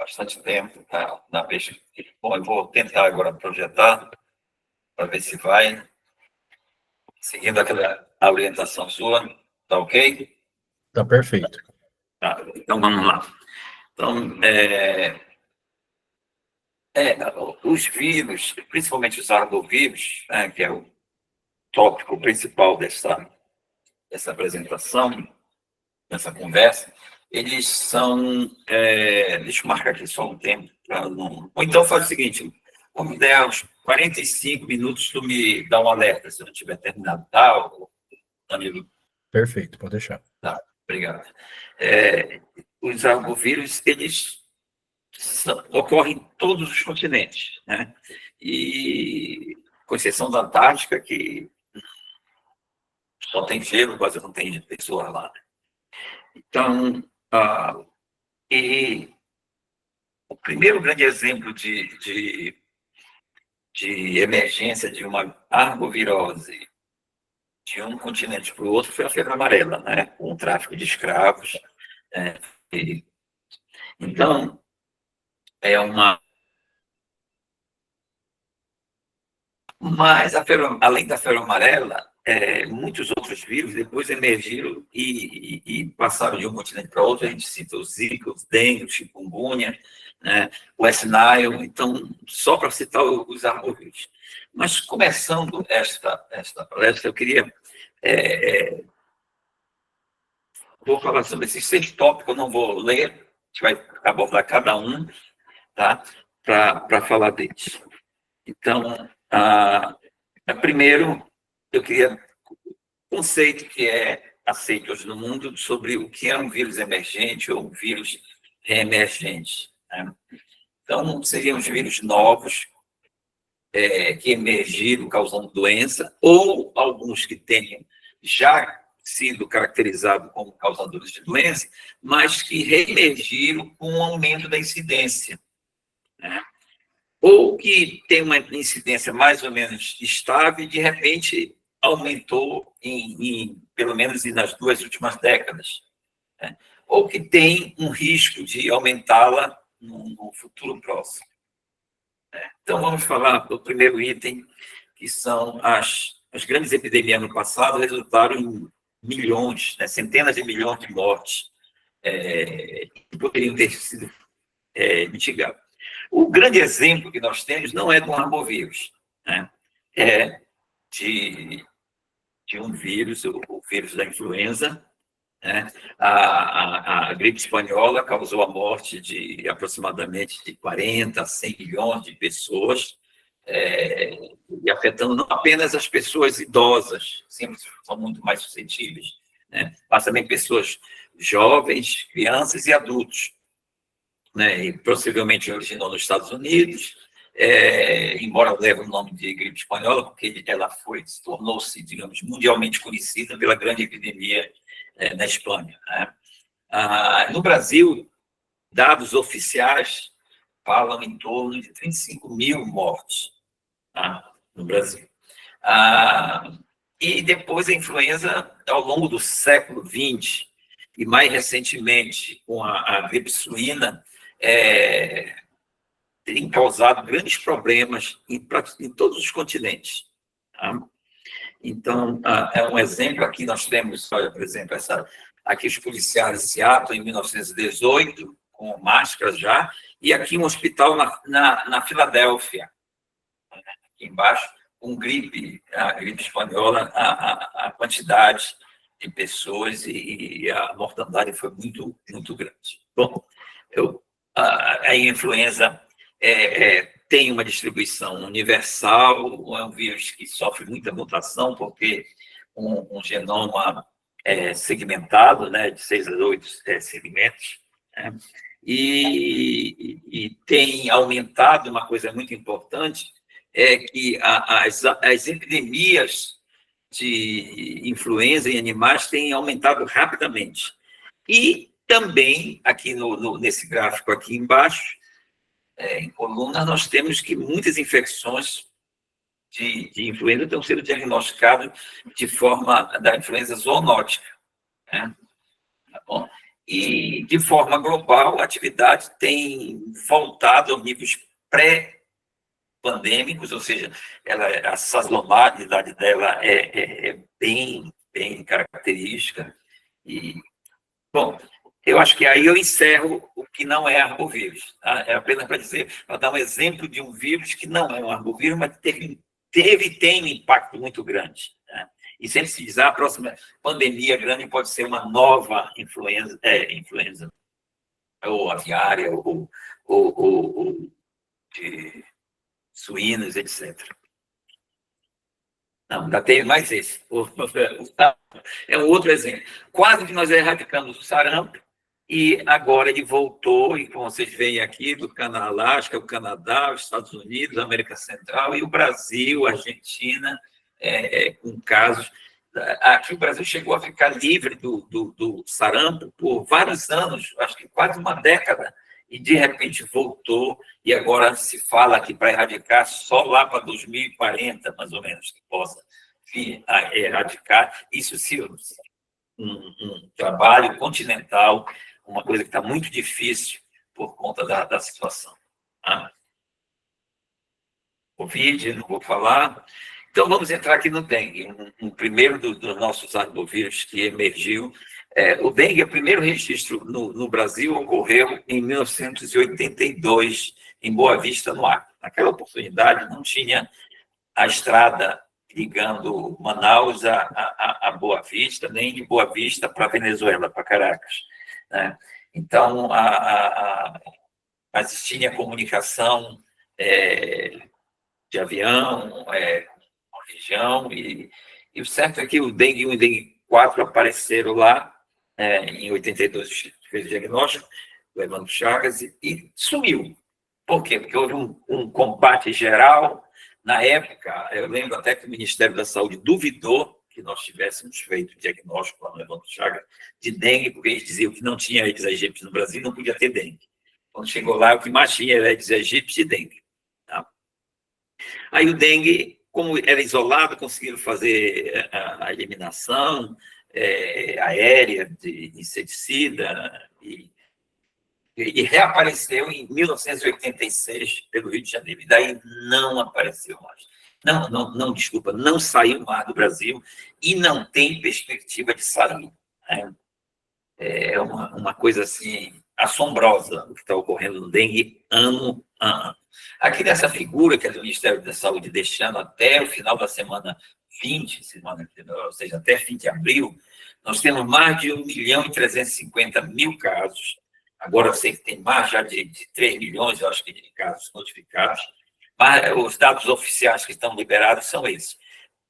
bastante tempo na pesquisa. Bom, eu vou tentar agora projetar para ver se vai, seguindo a orientação sua, tá ok? Tá perfeito. Tá, então vamos lá. Então, os vírus, principalmente os arbovírus, né, que é o tópico principal dessa apresentação, dessa conversa, eles são. Deixa eu marcar aqui só um tempo. Ou então faz o seguinte: quando der uns 45 minutos, tu me dá um alerta, se eu não tiver terminado, tá, amigo? Perfeito, pode deixar. Tá, obrigado. Os arbovírus, eles ocorrem em todos os continentes, né? E, com exceção da Antártica, que só tem gelo, quase não tem pessoas lá. Então, e o primeiro grande exemplo de emergência de uma arbovirose de um continente para o outro foi a febre amarela, né? Com o tráfico de escravos. Então, Mas, além da febre amarela, muitos outros vírus depois emergiram e passaram de um continente para outro. A gente cita o Zika, o dengue, o chikungunya, né, o West Nile, então, só para citar os arbovírus. Mas, começando esta palestra, eu queria... vou falar sobre esses 6 tópicos, eu não vou ler, a gente vai abordar cada um, tá, para falar deles. Então, primeiro, eu queria conceito que é aceito hoje no mundo sobre o que é um vírus emergente ou um vírus reemergente, né? Então, seriam os vírus novos que emergiram causando doença, ou alguns que tenham já sido caracterizados como causadores de doença, mas que reemergiram com o aumento da incidência, né? Ou que tem uma incidência mais ou menos estável e, de repente, aumentou pelo menos nas 2 últimas décadas, né? Ou que tem um risco de aumentá-la no futuro próximo, né? Então, vamos falar do primeiro item, que são as grandes epidemias no passado, resultaram em milhões, né, centenas de milhões de mortes que poderiam ter sido mitigadas. O grande exemplo que nós temos não é do arbovírus, né? É de um vírus, o vírus da influenza, né? A gripe espanhola causou a morte de aproximadamente de 40 a 100 milhões de pessoas, e afetando não apenas as pessoas idosas, sempre são muito mais suscetíveis, né? Mas também pessoas jovens, crianças e adultos, né? E possivelmente originou nos Estados Unidos, embora leve o nome de gripe espanhola, porque ela tornou-se, digamos, mundialmente conhecida pela grande epidemia na Espanha, né? No Brasil, dados oficiais falam em torno de 35 mil mortes, tá, no Brasil. E depois a influenza, ao longo do século XX, e mais recentemente com a gripe suína, tem causado grandes problemas em todos os continentes, tá? Então, é um exemplo. Aqui nós temos, olha, por exemplo, aqui os policiais de Seattle, em 1918, com máscaras já, e aqui um hospital na Filadélfia, aqui embaixo, com a gripe espanhola, a quantidade de pessoas e a mortandade foi muito, muito grande. Bom, a influenza tem uma distribuição universal, é um vírus que sofre muita mutação, porque um genoma segmentado, né, de 6 a 8 segmentos, né, e tem aumentado. Uma coisa muito importante é que as epidemias de influenza em animais têm aumentado rapidamente. E também, aqui nesse gráfico aqui embaixo, em coluna, nós temos que muitas infecções de influenza estão sendo diagnosticadas de forma da influenza zoonótica, né? Tá bom? E, de forma global, a atividade tem voltado aos níveis pré-pandêmicos, ou seja, a sazonalidade dela é bem característica. E, bom, eu acho que aí eu encerro o que não é arbovírus. Tá? É apenas para dizer, para dar um exemplo de um vírus que não é um arbovírus, mas tem um impacto muito grande. Né? E sempre se diz, a próxima pandemia grande pode ser uma nova influenza ou aviária, ou de suínos, etc. Não, ainda tem mais esse. É um outro exemplo. Quase que nós erradicamos o sarampo, e agora ele voltou, e como vocês veem aqui, do Alasca, o Canadá, os Estados Unidos, a América Central, e o Brasil, a Argentina, com casos. Aqui o Brasil chegou a ficar livre do sarampo por vários anos, acho que quase uma década, e de repente voltou, e agora se fala que para erradicar só lá para 2040, mais ou menos, que possa erradicar. Isso se um trabalho continental, uma coisa que está muito difícil por conta da situação. Tá? Covid, não vou falar. Então, vamos entrar aqui no dengue. Um primeiro dos nossos arbovírus que emergiu. O dengue, o primeiro registro no Brasil, ocorreu em 1982, em Boa Vista, no Acre. Naquela oportunidade, não tinha a estrada ligando Manaus a Boa Vista, nem de Boa Vista para Venezuela, para Caracas. Né? Então, mas tinha comunicação de avião, com a região, e o certo é que o dengue 1 e o dengue 4 apareceram lá, em 82, fez o diagnóstico, o Evandro Chagas, e sumiu. Por quê? Porque houve um combate geral. Na época, eu lembro até que o Ministério da Saúde duvidou que nós tivéssemos feito o diagnóstico lá no Evandro Chagas de dengue, porque eles diziam que não tinha Aedes aegypti no Brasil, não podia ter dengue. Quando chegou lá, o que mais tinha era Aedes aegypti e dengue. Tá? Aí o dengue, como era isolado, conseguiram fazer a eliminação aérea de inseticida, e reapareceu em 1986 pelo Rio de Janeiro, e daí não apareceu mais. Desculpa, não saiu mais do Brasil e não tem perspectiva de sair. Né? É uma coisa assim assombrosa o que está ocorrendo no dengue ano a ano. Aqui nessa figura que é do Ministério da Saúde deixando até o final da semana 20, ou seja, até fim de abril, nós temos mais de 1.350.000 casos. Agora eu sei que tem mais já de 3 milhões, eu acho que, de casos notificados, mas os dados oficiais que estão liberados são esses.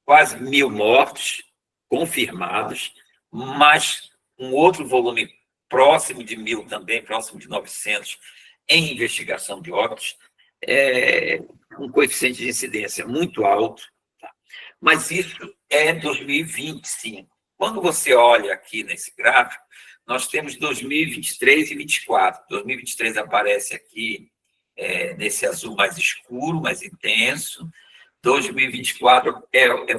Quase 1.000 mortos confirmados, mas um outro volume próximo de 1.000 também, próximo de 900, em investigação de óbitos, um coeficiente de incidência muito alto. Tá? Mas isso é 2025. Quando você olha aqui nesse gráfico, nós temos 2023 e 2024. 2023 aparece aqui nesse azul mais escuro, mais intenso. 2024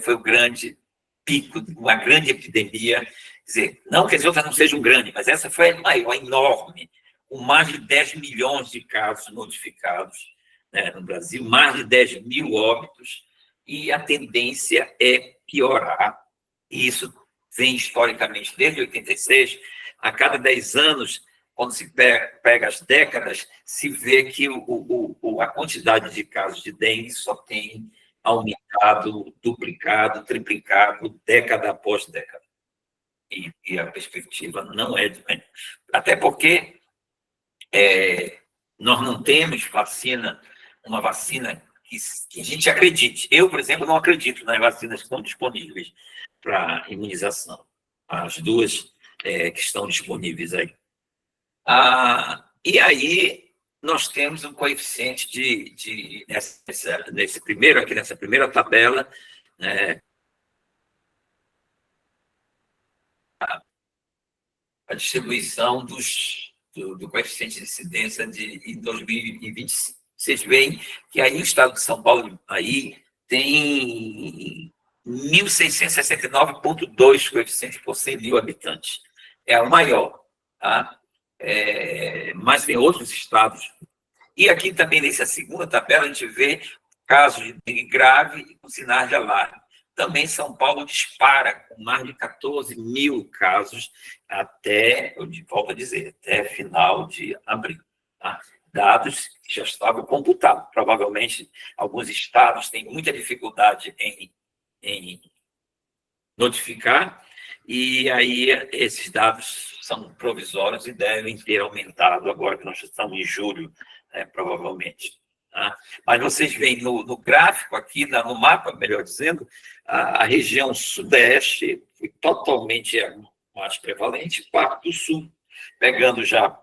foi o grande pico, uma grande epidemia. Quer dizer, não que as outras não sejam grandes, mas essa foi a maior, enorme, com mais de 10 milhões de casos notificados, né, no Brasil, mais de 10 mil óbitos, e a tendência é piorar. E isso vem historicamente desde 86, a cada 10 anos, quando se pega as décadas, se vê que a quantidade de casos de dengue só tem aumentado, duplicado, triplicado, década após década. E a perspectiva não é de menos. Até porque nós não temos uma vacina que a gente acredite. Eu, por exemplo, não acredito nas vacinas que estão disponíveis para imunização. As duas que estão disponíveis aí. E aí nós temos um coeficiente nessa primeira tabela, né, a distribuição do coeficiente de incidência em 2025. Vocês veem que aí o estado de São Paulo aí tem 1.669,2 coeficientes por 100 mil habitantes. É o maior. tá? Mas tem outros estados. E aqui também, nessa segunda tabela, a gente vê casos de dengue grave e com sinais de alarme. Também São Paulo dispara com mais de 14 mil casos até, eu volto a dizer, até final de abril. Tá? Dados que já estavam computados. Provavelmente, alguns estados têm muita dificuldade em notificar, e aí esses dados são provisórios e devem ter aumentado agora que nós estamos em julho, provavelmente. Tá? Mas vocês veem no gráfico aqui, no mapa, melhor dizendo, a região sudeste foi totalmente mais prevalente, parte do sul, pegando já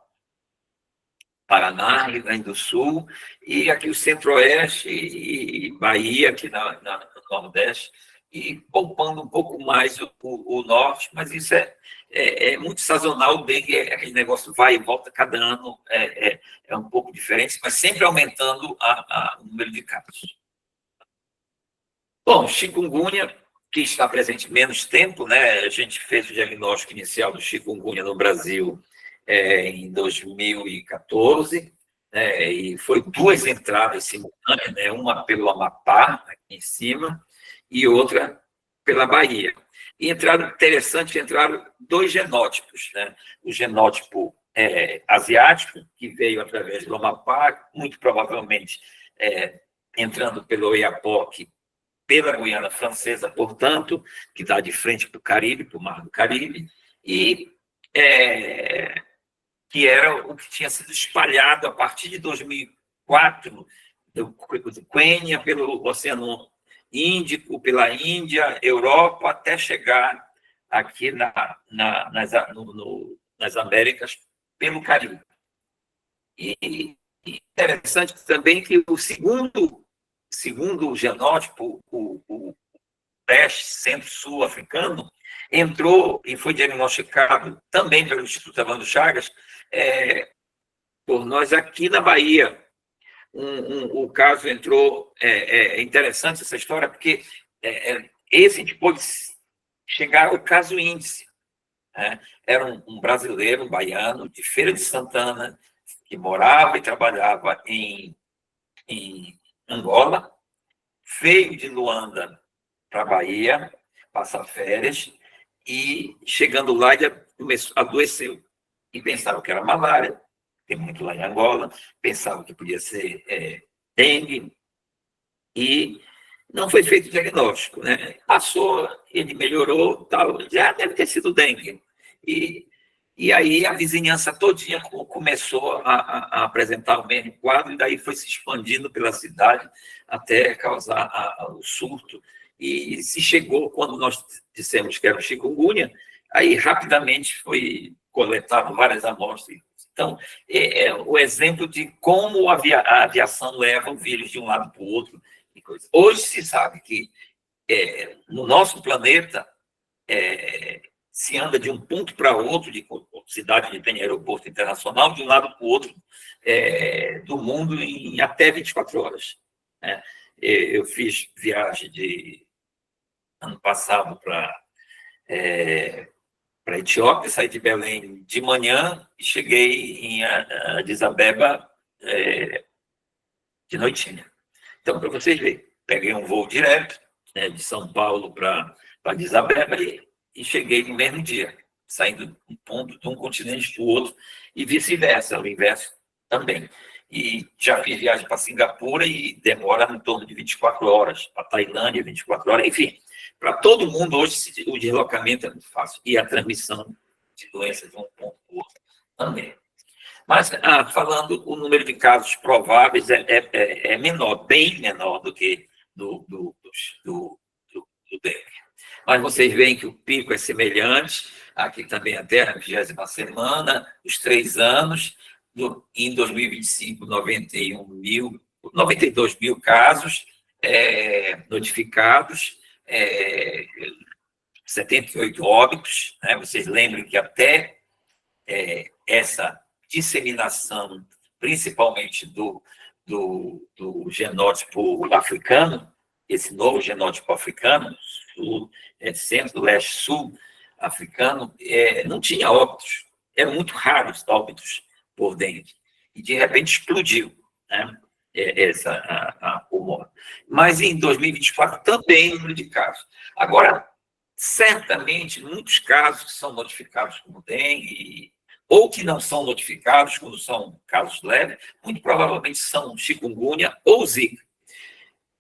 Paraná, Rio Grande do Sul, e aqui o centro-oeste e Bahia, aqui no nordeste, e poupando um pouco mais o norte, mas isso é muito sazonal, o dengue aquele negócio vai e volta cada ano, é um pouco diferente, mas sempre aumentando o número de casos. Bom, chikungunya, que está presente menos tempo, né? A gente fez o diagnóstico inicial do chikungunya no Brasil em 2014, e foi 2 entradas simultâneas, né? Uma pelo Amapá, aqui em cima, e outra pela Bahia. E entraram 2 genótipos, né? O genótipo asiático, que veio através do Amapá, muito provavelmente entrando pelo Oiapoque, pela Guiana Francesa, portanto, que dá de frente para o Caribe, para o Mar do Caribe, e que era o que tinha sido espalhado a partir de 2004, do Quênia, pelo Oceano Índico, pela Índia, Europa, até chegar aqui nas Américas, pelo Caribe. E interessante também que o segundo genótipo, o leste, centro-sul africano, entrou e foi diagnosticado também pelo Instituto Evandro Chagas, por nós aqui na Bahia. O caso entrou, é interessante essa história, porque esse depois chegar ao caso índice. Né? Era um brasileiro, um baiano, de Feira de Santana, que morava e trabalhava em Angola, veio de Luanda para a Bahia, passar férias, e chegando lá, ele adoeceu. E pensava que era malária, tem muito lá em Angola, pensava que podia ser dengue, e não foi feito o diagnóstico. Né? Passou, ele melhorou, tal, já deve ter sido dengue. E aí a vizinhança todinha começou a apresentar o mesmo quadro, e daí foi se expandindo pela cidade até causar o surto. E se chegou, quando nós dissemos que era o chikungunya, aí rapidamente foi coletado várias amostras. Então, é o exemplo de como a aviação leva o vírus de um lado para o outro. Hoje se sabe que no nosso planeta se anda de um ponto para outro, de cidade que tem aeroporto internacional, de um lado para o outro do mundo em até 24 horas. Né? Eu fiz viagem de ano passado para a Etiópia, saí de Belém de manhã e cheguei em Addis Abeba de noitinha. Então, para vocês verem, peguei um voo direto de São Paulo para Addis Abeba e cheguei no mesmo dia, saindo de um ponto de um continente para o outro, e vice-versa, o inverso também. E já fiz viagem para Singapura e demora em torno de 24 horas, para Tailândia, 24 horas, enfim. Para todo mundo, hoje, o deslocamento é muito fácil, e a transmissão de doenças de um ponto para o outro também. Mas, falando, o número de casos prováveis é menor, bem menor do que do dengue. Mas vocês veem que o pico é semelhante, aqui também até a 20ª semana, os 3 anos, em 2025, 92 mil casos notificados, 78 óbitos. Né? Vocês lembram que até essa disseminação, principalmente do genótipo africano, esse novo genótipo africano, centro, leste, sul africano, não tinha óbitos. eram muito raros óbitos por dengue, e de repente explodiu, né? O morte. Mas em 2024 também o número de casos. Agora, certamente, muitos casos são notificados como dengue, ou que não são notificados, quando são casos leves, muito provavelmente são chikungunya ou zika.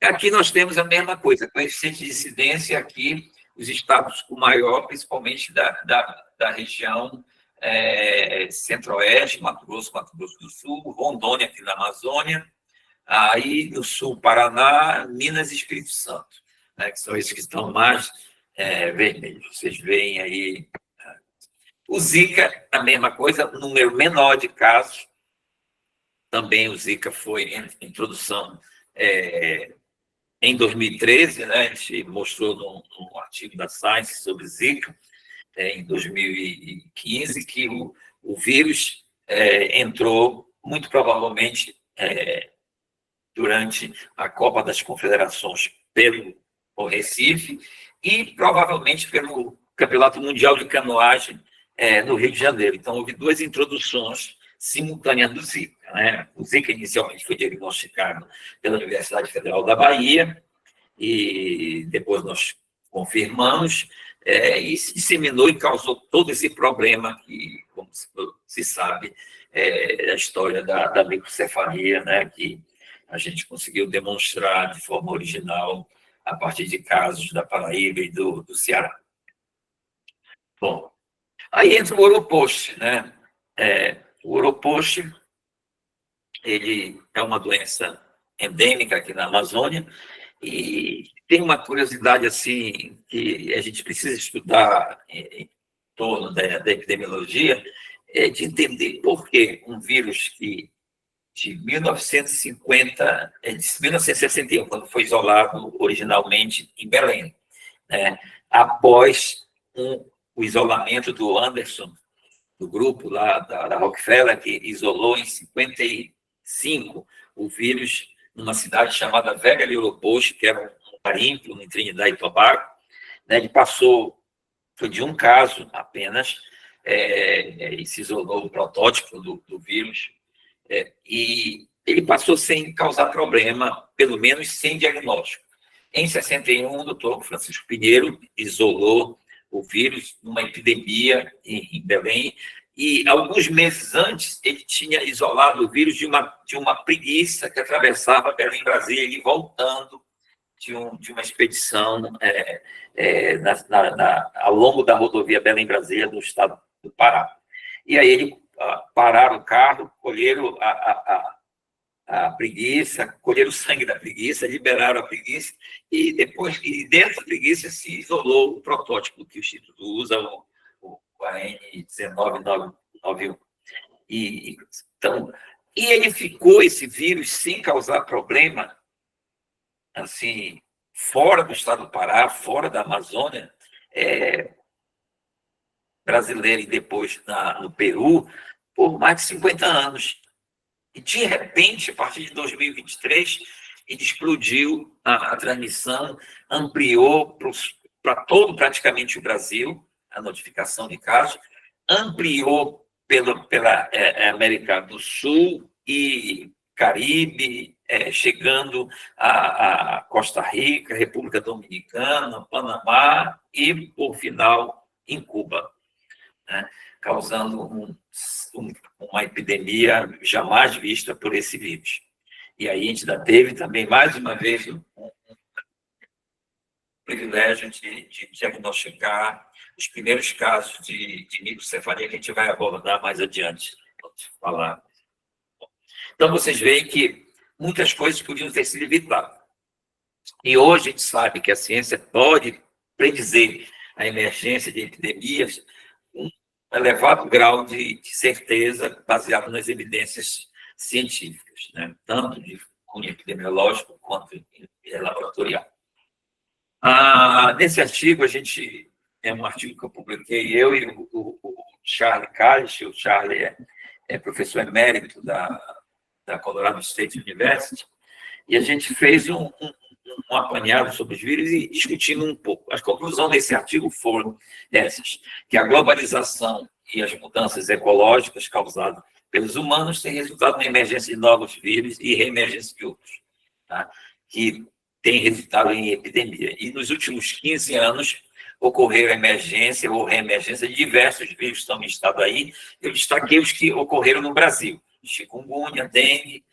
Aqui nós temos a mesma coisa, coeficiente de incidência aqui, os estados com maior, principalmente da região centro-oeste, Mato Grosso do Sul, Rondônia, aqui na Amazônia, aí no sul, Paraná, Minas e Espírito Santo, né, que são esses que estão mais vermelhos. Vocês veem aí. O Zika, a mesma coisa, número menor de casos. Também o Zika foi em introdução em 2013, né? A gente mostrou num artigo da Science sobre Zika, em 2015, que o vírus entrou, muito provavelmente, durante a Copa das Confederações pelo Recife e provavelmente pelo Campeonato Mundial de Canoagem no Rio de Janeiro. Então, houve duas introduções simultâneas do Zika, né? O Zika inicialmente foi diagnosticado pela Universidade Federal da Bahia e depois nós confirmamos e se disseminou e causou todo esse problema que, como se sabe, a história da microcefalia, né? Que a gente conseguiu demonstrar de forma original a partir de casos da Paraíba e do Ceará. Bom, aí entra o Oropost, né? O Oropost, ele é uma doença endêmica aqui na Amazônia e tem uma curiosidade assim que a gente precisa estudar em torno da epidemiologia, de entender por que um vírus que de 1950, de 1961, quando foi isolado originalmente em Belém, né? Após o isolamento do Anderson, do grupo lá da Rockefeller, que isolou em 55 o vírus numa cidade chamada Vega de Oropost, que era um garimpo em Trinidad e Tobago, né? Ele passou, foi de um caso apenas, e se isolou o protótipo do vírus, e ele passou sem causar problema, pelo menos sem diagnóstico. Em 61, o doutor Francisco Pinheiro isolou o vírus numa epidemia em Belém, e alguns meses antes ele tinha isolado o vírus de uma preguiça que atravessava Belém-Brasília e voltando de uma expedição ao longo da rodovia Belém-Brasília do estado do Pará. E aí ele pararam o carro, colheram a preguiça, colheram o sangue da preguiça, liberaram a preguiça, e depois, dentro da preguiça, se isolou o protótipo que o Instituto usa, o AN19991. Então, ele ficou, esse vírus, sem causar problema, assim, fora do estado do Pará, fora da Amazônia, brasileira e depois no Peru, por mais de 50 anos. E, de repente, a partir de 2023, ele explodiu a transmissão, ampliou para todo praticamente o Brasil, a notificação de casos, ampliou pela América do Sul e Caribe, chegando a Costa Rica, República Dominicana, Panamá e, por final, em Cuba, né? Causando uma epidemia jamais vista por esse vírus. E aí a gente ainda teve também, mais uma vez, um privilégio de diagnosticar os primeiros casos de microcefalia, que a gente vai abordar mais adiante. Falar. Então, vocês veem que muitas coisas podiam ter sido evitadas. E hoje a gente sabe que a ciência pode predizer a emergência de epidemias com um elevado grau de certeza baseado nas evidências científicas, né? Tanto de cunho epidemiológico quanto laboratorial. Nesse artigo, é um artigo que eu publiquei, eu e o Charlie Kalisch. O Charlie é professor emérito da Colorado State University, e a gente fez um apanhado sobre os vírus e discutindo um pouco. As conclusões desse artigo foram essas, que a globalização e as mudanças ecológicas causadas pelos humanos têm resultado na emergência de novos vírus e reemergência de outros, tá? Que tem resultado em epidemia. E nos últimos 15 anos ocorreram emergência ou reemergência de diversos vírus que estão em estado aí. Eu destaquei os que ocorreram no Brasil: chikungunya, dengue,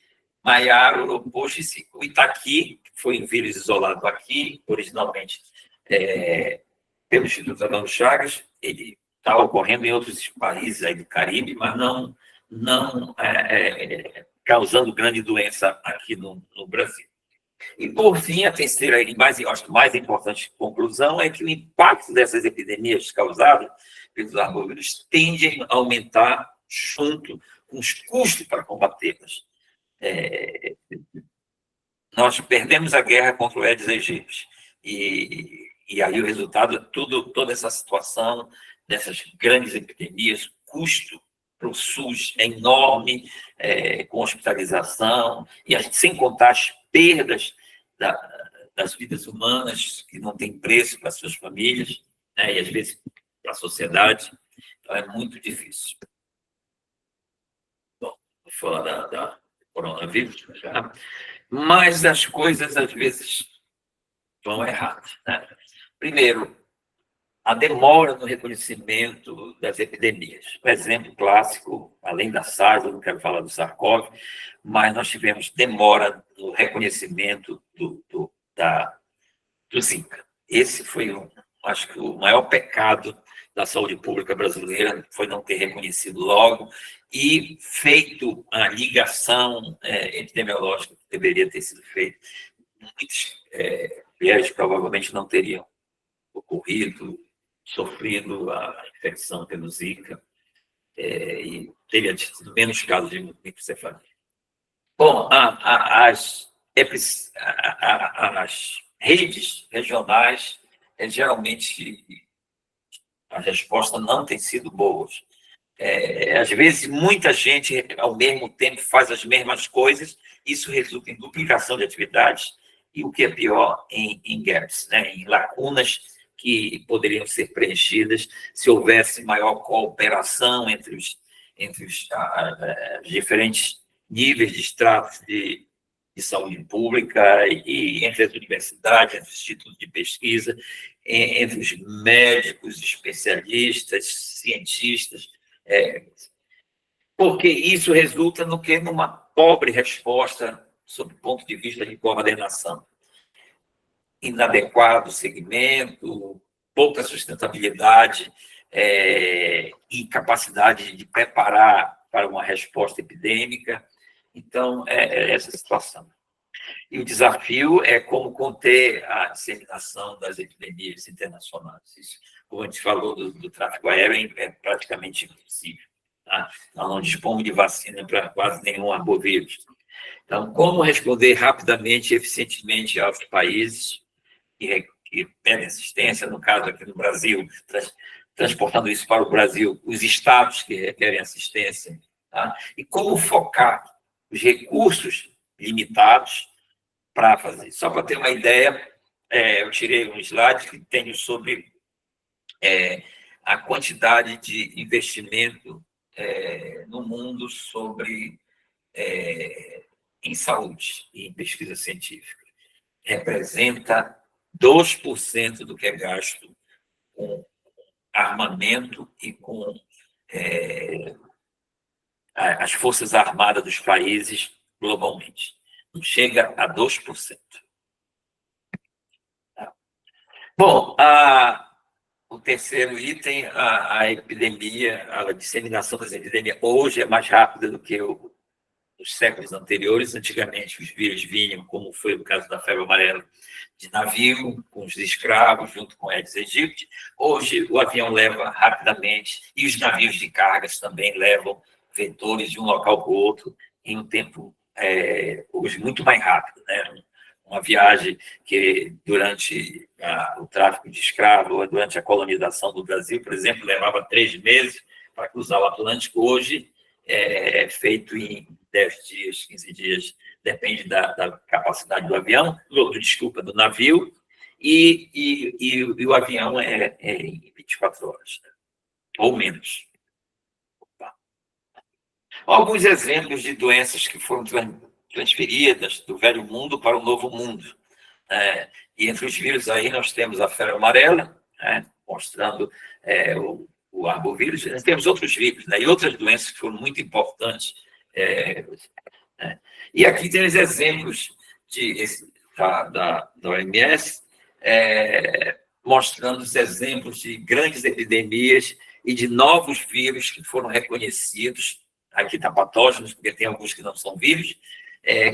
maiaro, oropoxo e zika. O Itaqui, que foi um vírus isolado aqui, originalmente pelo Instituto Adão Chagas, ele está ocorrendo em outros países aí do Caribe, mas não causando grande doença aqui no Brasil. E, por fim, a terceira e mais importante conclusão é que o impacto dessas epidemias causadas pelos arbovíroros tende a aumentar junto com os custos para combatê-las. Nós perdemos a guerra contra o Aedes aegypti, e aí o resultado é toda essa situação dessas grandes epidemias, o custo para o SUS é enorme, com hospitalização, e a gente, sem contar as perdas das vidas humanas, que não tem preço para as suas famílias, né, e às vezes para a sociedade. Então, é muito difícil. Bom, vou falar da coronavírus já, mas as coisas, às vezes, vão erradas, né? Primeiro, a demora no reconhecimento das epidemias. Um exemplo clássico, além da SARS, eu não quero falar do SARS-CoV, mas nós tivemos demora no reconhecimento do Zika. Esse foi, acho que, o maior pecado da saúde pública brasileira, foi não ter reconhecido logo e feito a ligação epidemiológica que deveria ter sido feita. Muitos viés provavelmente não teriam ocorrido, sofrido a infecção pelo Zika, e teria tido menos casos de microcefalia. Bom, as redes regionais, geralmente, a resposta não tem sido boa. Às vezes, muita gente, ao mesmo tempo, faz as mesmas coisas, isso resulta em duplicação de atividades, e o que é pior, em gaps, né? Em lacunas que poderiam ser preenchidas se houvesse maior cooperação entre os diferentes níveis de estratos de saúde pública e entre as universidades, entre os institutos de pesquisa, entre os médicos, especialistas, cientistas, porque isso resulta no quê? Numa pobre resposta sob o ponto de vista de coordenação. Inadequado segmento, pouca sustentabilidade, incapacidade de preparar para uma resposta epidêmica. Então, essa situação. E o desafio é como conter a disseminação das epidemias internacionais. Isso, como a gente falou do tráfego aéreo, é praticamente impossível. Tá? Nós não dispomos de vacina para quase nenhum arbovírus. Então, como responder rapidamente e eficientemente aos países que pedem assistência, no caso aqui no Brasil, transportando isso para o Brasil, os estados que requerem assistência, tá? E como focar os recursos limitados para fazer. Só para ter uma ideia, eu tirei um slide que tenho sobre a quantidade de investimento no mundo em saúde e em pesquisa científica. Representa 2% do que é gasto com armamento e com as forças armadas dos países globalmente. Não chega a 2%. Bom, o terceiro item, a epidemia, a disseminação das epidemias, hoje é mais rápida do que os séculos anteriores. Antigamente, os vírus vinham, como foi o caso da febre amarela, de navio, com os escravos, junto com Aedes aegypti. Hoje, o avião leva rapidamente, e os navios de cargas também levam vetores de um local para o outro em um tempo, hoje, muito mais rápido, né? Uma viagem que, durante o tráfico de escravos, ou durante a colonização do Brasil, por exemplo, levava 3 meses para cruzar o Atlântico. Hoje, é feito em 10 dias, 15 dias, depende da capacidade do avião, do navio, e o avião é em 24 horas, né? Ou menos. Alguns exemplos de doenças que foram transferidas do velho mundo para o novo mundo. E entre os vírus aí nós temos a febre amarela, mostrando o arbovírus. Nós temos outros vírus, e outras doenças que foram muito importantes. E aqui tem os exemplos da OMS, mostrando os exemplos de grandes epidemias e de novos vírus que foram reconhecidos. Aqui está patógenos, porque tem alguns que não são vírus,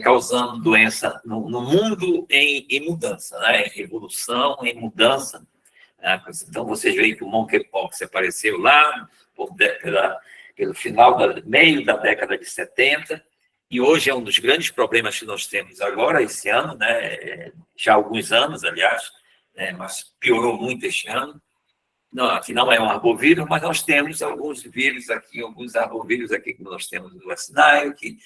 causando doença no mundo em mudança, em evolução, em mudança. Então, vocês veem que o monkeypox apareceu lá pelo meio da década de 70, e hoje é um dos grandes problemas que nós temos agora, esse ano, já há alguns anos, aliás, mas piorou muito este ano. Não, aqui não é um arbovírus, mas nós temos alguns vírus aqui, alguns arbovírus aqui, como nós temos o West Nile, que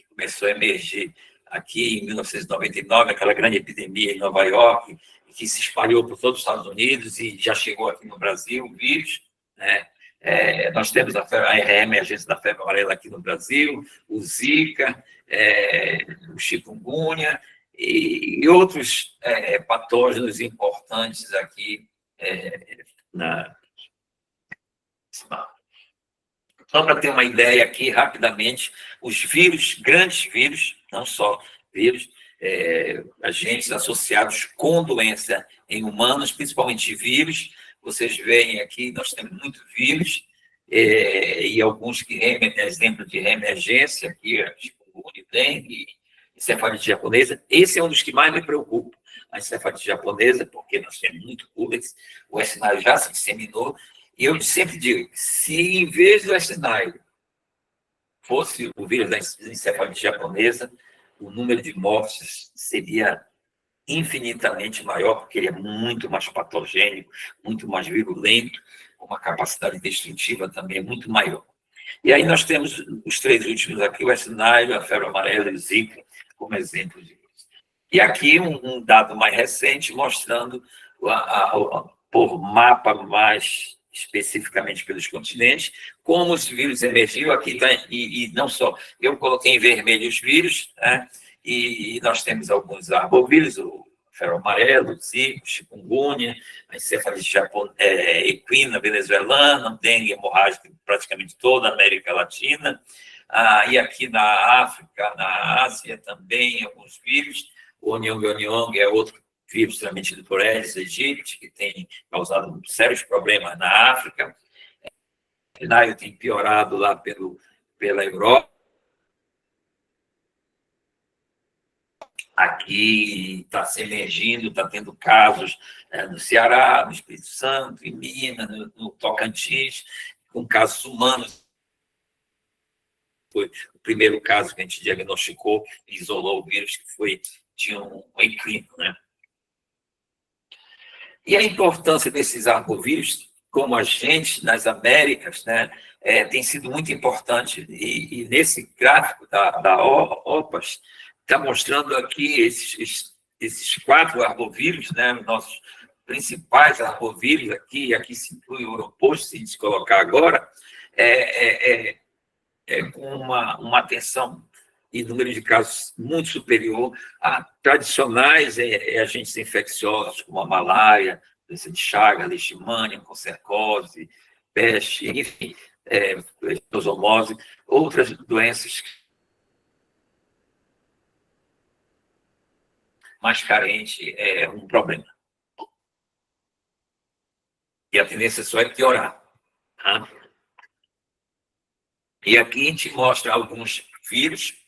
começou a emergir aqui em 1999, aquela grande epidemia em Nova York, que se espalhou por todos os Estados Unidos e já chegou aqui no Brasil, o vírus, nós temos a emergência da febre amarela aqui no Brasil, o Zika, o chikungunya e outros patógenos importantes aqui Só para ter uma ideia aqui, rapidamente, os vírus, grandes vírus, não só vírus, agentes associados com doença em humanos, principalmente vírus. Vocês veem aqui, nós temos muito vírus, e alguns que exemplo de reemergência, aqui, chikungunya, dengue, encefalite japonesa. Esse é um dos que mais me preocupa, a encefalite japonesa, porque nós temos muito Culex, o West Nile já se disseminou, e eu sempre digo, se em vez do West Nile fosse o vírus da encefalite japonesa, o número de mortes seria infinitamente maior, porque ele é muito mais patogênico, muito mais virulento, com uma capacidade destrutiva também muito maior. E aí nós temos os três últimos aqui, o West Nile, a febre amarela e o Zika, como exemplos de vírus. E aqui um dado mais recente, mostrando por mapa mais especificamente pelos continentes, como os vírus emergiram aqui, e não só, eu coloquei em vermelho os vírus, e nós temos alguns arbovírus, o febre amarelo, o Zika, o chikungunya, a encefalite equina venezuelana, o dengue hemorrágico praticamente toda a América Latina, e aqui na África, na Ásia também, alguns vírus, o Onyong é outro vírus transmitido por Aedes aegypti, que tem causado sérios problemas na África. O tem piorado lá pela Europa. Aqui está se emergindo, está tendo casos no Ceará, no Espírito Santo, em Minas, no Tocantins, com casos humanos. Foi o primeiro caso que a gente diagnosticou e isolou o vírus, que tinha um equino, E a importância desses arbovírus como agentes nas Américas, tem sido muito importante. E nesse gráfico da OPAS, está mostrando aqui esses 4 arbovírus, os nossos principais arbovírus aqui se inclui o Europosto, se a gente colocar agora, com uma atenção e número de casos muito superior a tradicionais agentes infecciosos, como a malária, doença de Chagas, leishmania, oncocercose, peste, enfim, zoonose, outras doenças mais carentes é um problema. E a tendência só é piorar. Tá? E aqui a gente mostra alguns vírus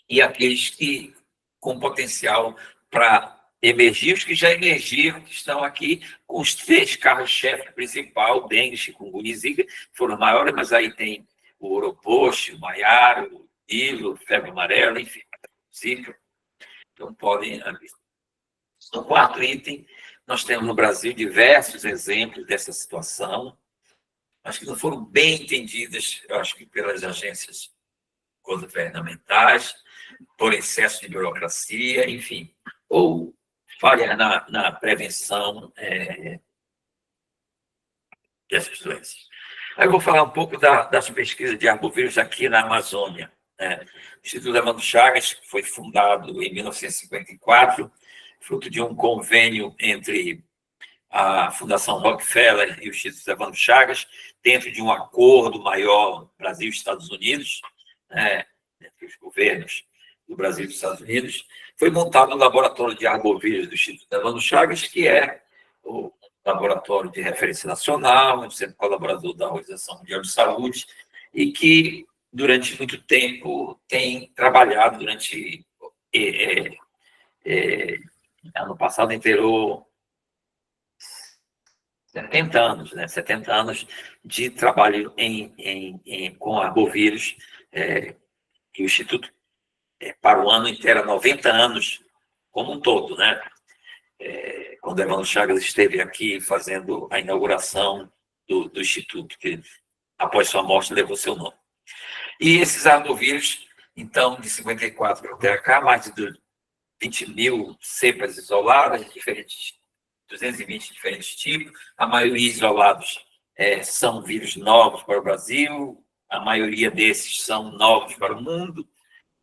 e aqueles que com potencial para emergir, os que já emergiram, que estão aqui com os 3 carros-chefe principal, dengue, chikungunya e zika, foram maiores, mas aí tem o Oropost, o Maiaro, o Nilo, febre amarela, enfim, zika. Então, podem... No 4º item, nós temos no Brasil diversos exemplos dessa situação, mas que não foram bem entendidas, eu acho que pelas agências governamentais, por excesso de burocracia, enfim, ou falha na prevenção dessas doenças. Aí eu vou falar um pouco das pesquisas de arbovírus aqui na Amazônia, né? O Instituto Evandro Chagas foi fundado em 1954, fruto de um convênio entre a Fundação Rockefeller e o Instituto Evandro Chagas, dentro de um acordo maior Brasil e Estados Unidos, né, entre os governos do Brasil e dos Estados Unidos. Foi montado o laboratório de arbovírus do Instituto Evandro Chagas, que é o laboratório de referência nacional, um centro colaborador da Organização Mundial de Saúde, e que, durante muito tempo, tem trabalhado ano passado inteirou 70 anos, né? 70 anos de trabalho com arbovírus, e o Instituto, para o ano inteiro, 90 anos como um todo, né? Quando Evandro Chagas esteve aqui fazendo a inauguração do Instituto, que após sua morte levou seu nome. E esses arbovírus, então, de 54 até cá, mais de 20 mil cepas isoladas, diferentes, 220 diferentes tipos, a maioria isolados são vírus novos para o Brasil, a maioria desses são novos para o mundo,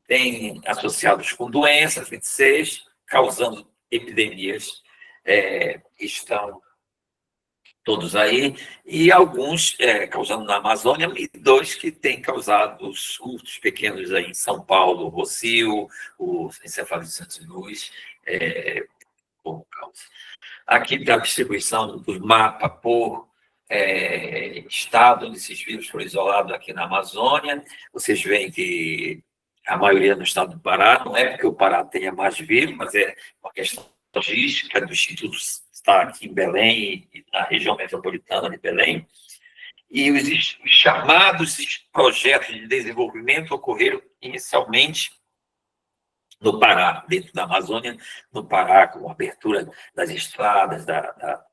tem associados com doenças, 26, causando epidemias que estão todos aí, e alguns causando na Amazônia, e 2 que têm causado surtos pequenos aí em São Paulo, Rocio, o encefalite de Santos Luz, por causa. Aqui está a distribuição do mapa por estado onde esses vírus foram isolados aqui na Amazônia. Vocês veem que a maioria no estado do Pará, não é porque o Pará tenha mais vírus, mas é uma questão logística do Instituto está aqui em Belém, na região metropolitana de Belém, e os chamados projetos de desenvolvimento ocorreram inicialmente no Pará, dentro da Amazônia, no Pará, com a abertura das estradas da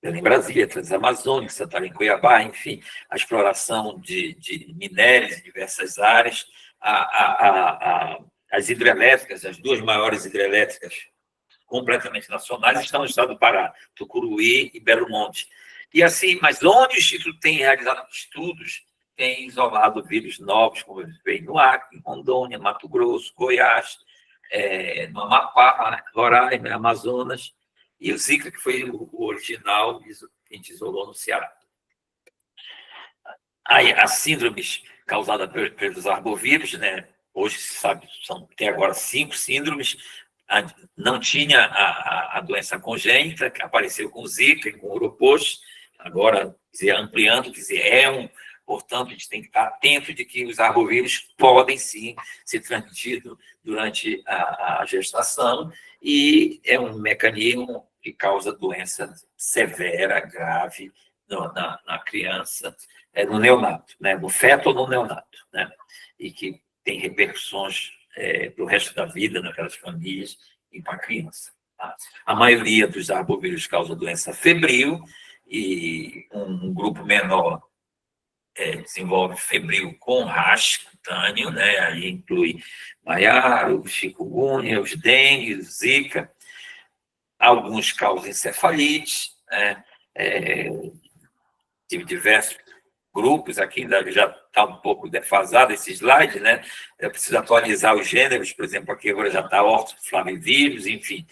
Belém-Brasília, Transamazônica, Santarém, Cuiabá, enfim, a exploração de minérios em diversas áreas, as hidrelétricas, as 2 maiores hidrelétricas completamente nacionais estão no estado do Pará, Tucuruí e Belo Monte. E assim, mas onde o Instituto tem realizado estudos, tem isolado vírus novos, como veio no Acre, em Rondônia, Mato Grosso, Goiás, no Amapá, Roraima, Amazonas, e o Zika, que foi o original, que a gente isolou no Ceará. Aí, as síndromes causadas pelos arbovírus, né? Hoje se sabe, tem agora 5 síndromes. Não tinha a doença congênita, que apareceu com o Zika e com o Oropouche, agora, ampliando, portanto, a gente tem que estar atento de que os arbovírus podem, sim, ser transmitidos durante a gestação, e é um mecanismo que causa doença severa, grave, na criança, no neonato, né? No feto ou no neonato, né? E que tem repercussões para o resto da vida naquelas famílias e para a criança. Tá? A maioria dos arbovírus causa doença febril, e um grupo menor desenvolve febril com rash cutâneo, né? Aí inclui maiaro, chikungunya, os dengue, o zika. Alguns causam encefalite, né? Tive diversos grupos aqui, já está um pouco defasado esse slide, né? Eu preciso atualizar os gêneros, por exemplo, aqui agora já está ortoflavivírus, enfim,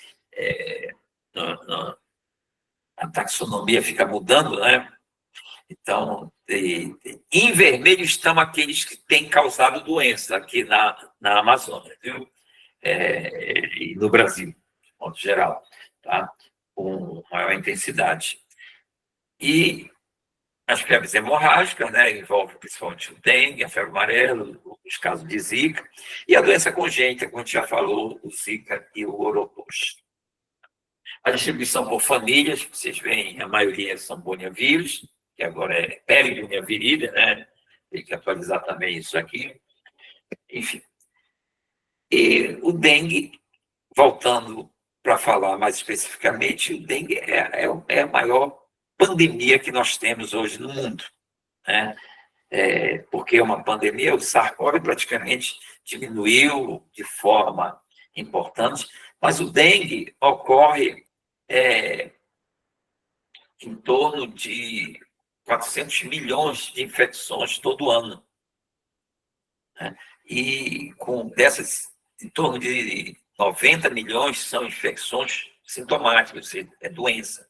a taxonomia fica mudando, né? Então, em vermelho estão aqueles que têm causado doença aqui na Amazônia, viu? E no Brasil, de modo geral, tá? Com maior intensidade. E as febres hemorrágicas, né, envolve principalmente o dengue, a febre amarela, os casos de Zika, e a doença congênita, como a gente já falou, o Zika e o Oropouche. A distribuição por famílias, vocês veem, a maioria são boniavírus, que agora é periboniavirida, né? Tem que atualizar também isso aqui. Enfim. E o dengue, voltando para falar mais especificamente, o dengue é a maior pandemia que nós temos hoje no mundo, né? Porque é uma pandemia, o SARS-CoV praticamente diminuiu de forma importante, mas o dengue ocorre em torno de 400 milhões de infecções todo ano, né? E com dessas, em torno de 90 milhões são infecções sintomáticas, ou seja, é doença.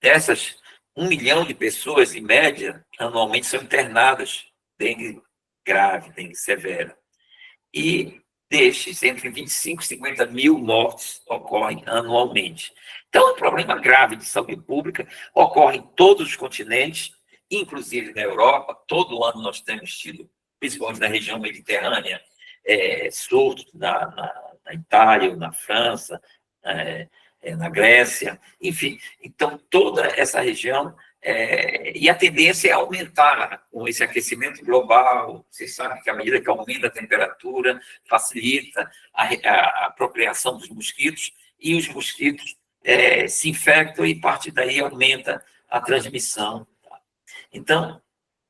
Dessas, 1 milhão de pessoas, em média, anualmente são internadas, dengue grave, dengue severa. E destes, entre 25 e 50 mil mortes ocorrem anualmente. Então, é um problema grave de saúde pública, ocorre em todos os continentes, inclusive na Europa. Todo ano nós temos tido, principalmente na região mediterrânea, surtos na Itália, na França, na Grécia, enfim. Então, toda essa região, e a tendência é aumentar com esse aquecimento global. Você sabe que, à medida que aumenta a temperatura, facilita a procriação dos mosquitos, e os mosquitos se infectam, e a partir daí aumenta a transmissão. Então,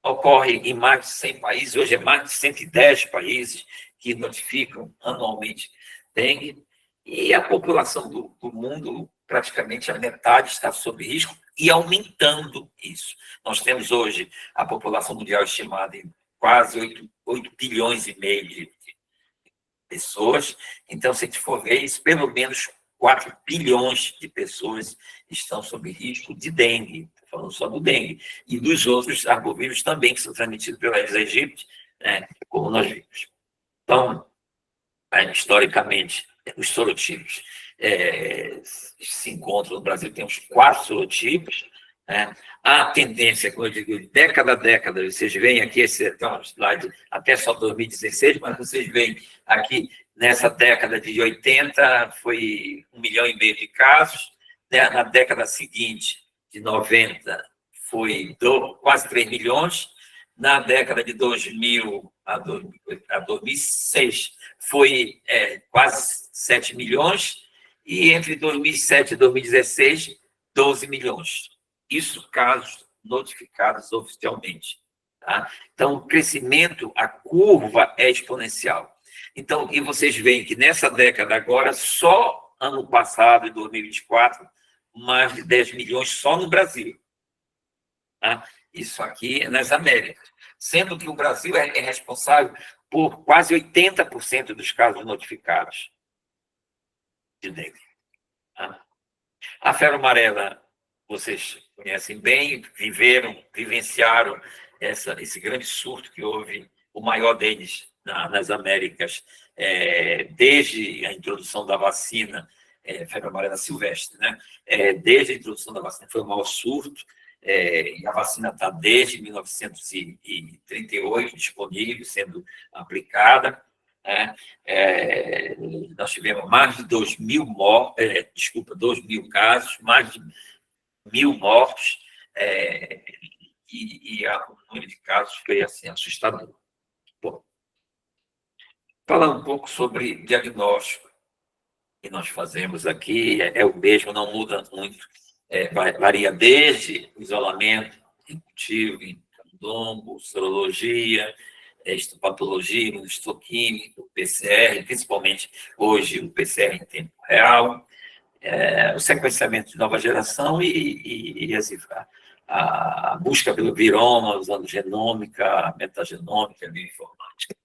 ocorre em mais de 100 países, hoje é mais de 110 países que notificam anualmente dengue, e a população do mundo, praticamente a metade, está sob risco, e aumentando isso. Nós temos hoje a população mundial estimada em quase 8 bilhões e meio de pessoas. Então, se a gente for ver isso, pelo menos 4 bilhões de pessoas estão sob risco de dengue. Estou falando só do dengue. E dos outros arbovírus também, que são transmitidos pela Aedes aegypti, né, como nós vimos. Então, historicamente, os sorotipos se encontram no Brasil, temos 4 sorotipos, né? A tendência, como eu digo, década a década, vocês veem aqui, esse é um slide até só 2016, mas vocês veem aqui, nessa década de 80, foi 1,5 milhão de casos, né? Na década seguinte, de 90, foi quase 3 milhões, na década de 2000 a 2006, foi quase 7 milhões, e entre 2007 e 2016, 12 milhões. Isso casos notificados oficialmente. Tá? Então, o crescimento, a curva é exponencial. Então, e vocês veem que nessa década agora, só ano passado, em 2024, mais de 10 milhões só no Brasil. Tá? Isso aqui é nas Américas. Sendo que o Brasil é responsável por quase 80% dos casos notificados de dengue. Tá? A febre amarela, vocês conhecem bem, vivenciaram esse grande surto que houve, o maior deles nas Américas, desde a introdução da vacina, febre amarela silvestre, né? Desde a introdução da vacina, foi o maior surto, e a vacina está desde 1938 disponível, sendo aplicada. Nós tivemos mais de 2.000 casos, mais de 1.000 mortos, e o número de casos foi assim, assustador. Bom, falar um pouco sobre diagnóstico que nós fazemos aqui, é o mesmo, não muda muito, varia desde o isolamento indutivo, camundongo, sorologia, histopatologia, imunohistoquímico, PCR, principalmente hoje o PCR em tempo real, o sequenciamento de nova geração e a busca pelo viroma, usando genômica, metagenômica, bioinformática.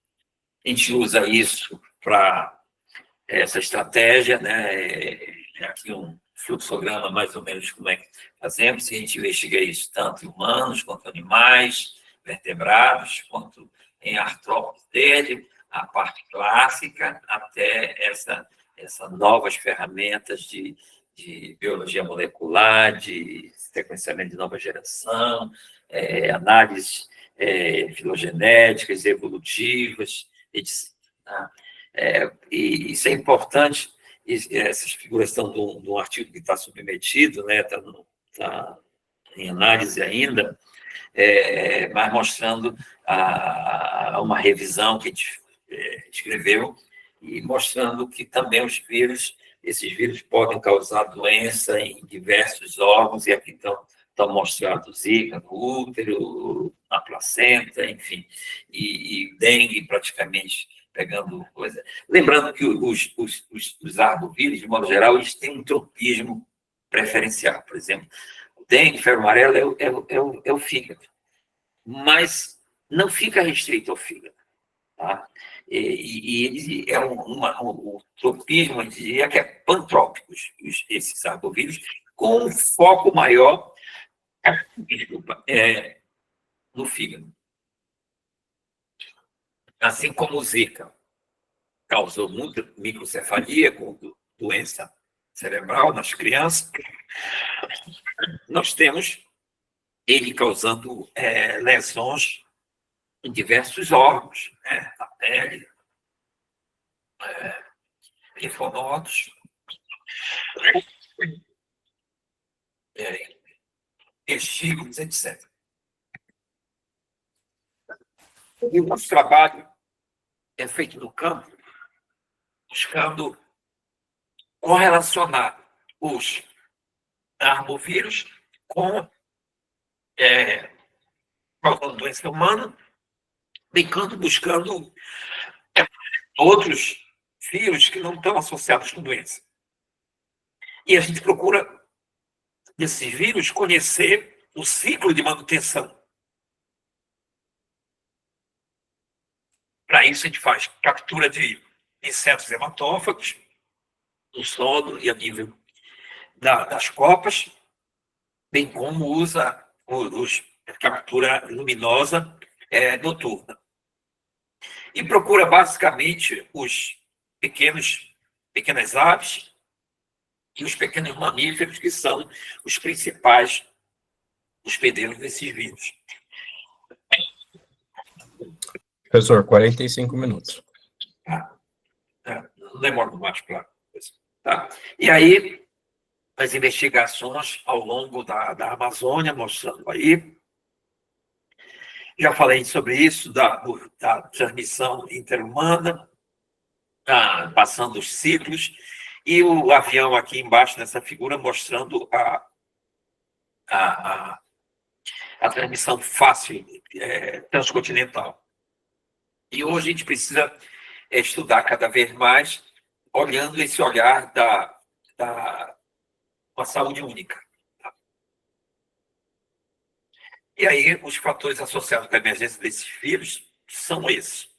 A gente usa isso para essa estratégia, né? Aqui um fluxograma, mais ou menos, como é que fazemos. A gente investiga isso tanto em humanos, quanto em animais, vertebrados, quanto em artrópodes, desde a parte clássica até essas novas ferramentas de biologia molecular, de sequenciamento de nova geração, análises filogenéticas, evolutivas, etc. Tá? E isso é importante, essas figuras estão de um artigo que está submetido, né, está em análise ainda, mas mostrando uma revisão que a gente escreveu, e mostrando que também esses vírus podem causar doença em diversos órgãos, e aqui estão mostrados Zika no útero, na placenta, enfim, e dengue praticamente pegando coisa. Lembrando que os arbovírus, de modo geral, eles têm um tropismo preferencial. Por exemplo, dengue, febre amarela, é o fígado. Mas não fica restrito ao fígado. Tá? E o tropismo, eu diria que é pantrópico, esses arbovírus, com um foco maior, desculpa, no fígado. Assim como o Zika causou muita microcefalia, com doença cerebral nas crianças, nós temos ele causando lesões em diversos órgãos, né? Na pele, linfonodos, testículos, etc. E o nosso trabalho é feito no campo, buscando correlacionar os arbovírus com a doença humana, buscando outros vírus que não estão associados com doença. E a gente procura, desses vírus, conhecer o ciclo de manutenção. Para isso, a gente faz captura de insetos hematófagos no solo e a nível das copas, bem como usa captura luminosa noturna. E procura, basicamente, os pequenas aves e os pequenos mamíferos, que são os principais hospedeiros desses vírus. Professor, 45 minutos. Não demora mais, claro. Tá? E aí, as investigações ao longo da Amazônia, mostrando aí. Já falei sobre isso, da transmissão interhumana, passando os ciclos, e o avião aqui embaixo nessa figura mostrando a transmissão fácil transcontinental. E hoje a gente precisa estudar cada vez mais, olhando esse olhar da uma saúde única. E aí, os fatores associados com a emergência desses vírus são esses: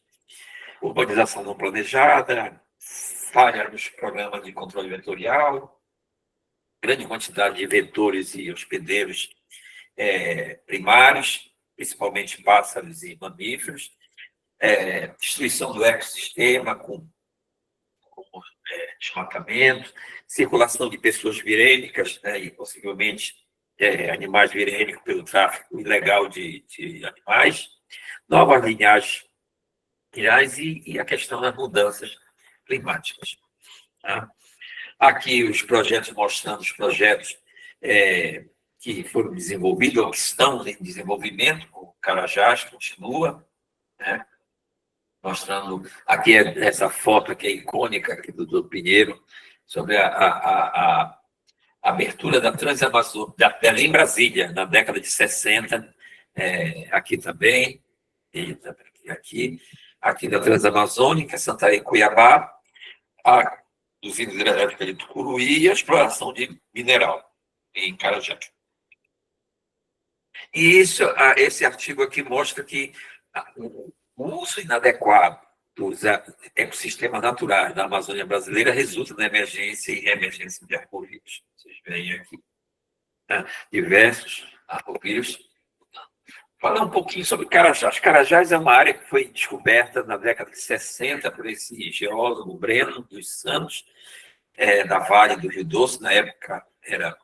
urbanização não planejada, falha nos programas de controle vetorial, grande quantidade de vetores e hospedeiros primários, principalmente pássaros e mamíferos, destruição do ecossistema com desmatamento, circulação de pessoas virêmicas, né, e possivelmente animais virêmicos pelo tráfico ilegal de animais, novas linhagens e a questão das mudanças climáticas. Tá? Aqui os projetos, mostrando os projetos que foram desenvolvidos ou que estão em desenvolvimento, o Carajás continua, né? Mostrando aqui essa foto que é icônica aqui do Dr. Pinheiro, sobre a abertura da Transamazônica, em Brasília, na década de 60, aqui também, aqui da Transamazônica, Santarém, Cuiabá, a usina hidrelétrica de Tucuruí e a exploração de mineral em Carajás. E esse artigo aqui mostra que o uso inadequado dos ecossistemas naturais da Amazônia brasileira resulta na emergência e reemergência de arbovírus. Vocês veem aqui, né? Diversos arbovírus. Falar um pouquinho sobre Carajás. Carajás é uma área que foi descoberta na década de 60 por esse geólogo Breno dos Santos, da Vale do Rio Doce, na época era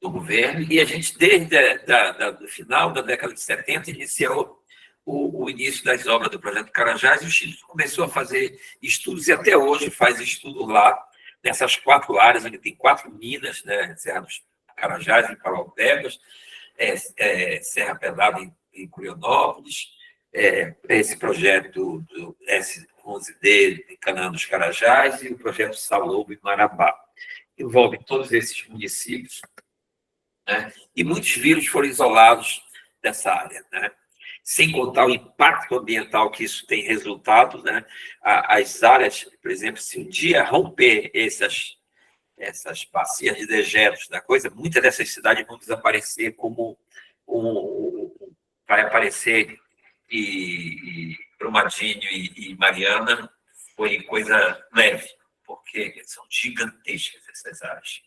do governo, e a gente, desde o final da década de 70, iniciou o início das obras do projeto Carajás, e o Instituto começou a fazer estudos, e até hoje faz estudo lá, nessas 4 áreas, onde tem 4 minas, né, Serra dos Carajás, em Paraupebas, Serra Pelada, em Curionópolis, esse projeto do S11D, em Canaã dos Carajás, e o projeto Salobo, em Marabá. Envolve todos esses municípios, né, e muitos vírus foram isolados dessa área, né? Sem contar o impacto ambiental que isso tem resultado, né? As áreas, por exemplo, se um dia romper essas bacias de dejetos da coisa, muitas dessas cidades vão desaparecer vai aparecer, e Brumadinho e Mariana foi coisa leve, porque são gigantescas essas áreas.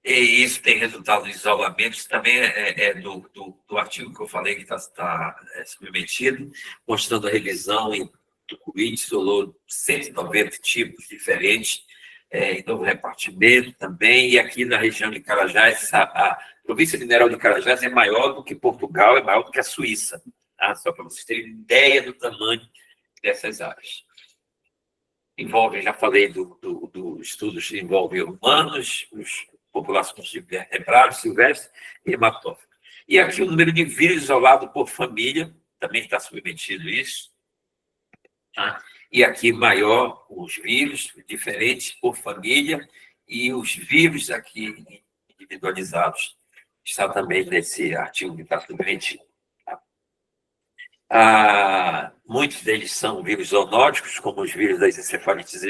E isso tem resultado de isolamento. Isso também é do artigo que eu falei, que está submetido, mostrando a revisão em Tucuí, isolou 190 tipos diferentes, em novo repartimento também, e aqui na região de Carajás, a província mineral de Carajás é maior do que Portugal, é maior do que a Suíça, tá? Só para vocês terem ideia do tamanho dessas áreas. Envolve, já falei do estudos que envolvem humanos, populações de vertebrados, silvestres e hematófagos. E aqui o número de vírus isolado por família, também está submetido isso. Tá? E aqui maior os vírus diferentes por família e os vírus aqui individualizados. Está também nesse artigo que está submetido. Muitos deles são vírus zoonóticos, como os vírus das encefalites,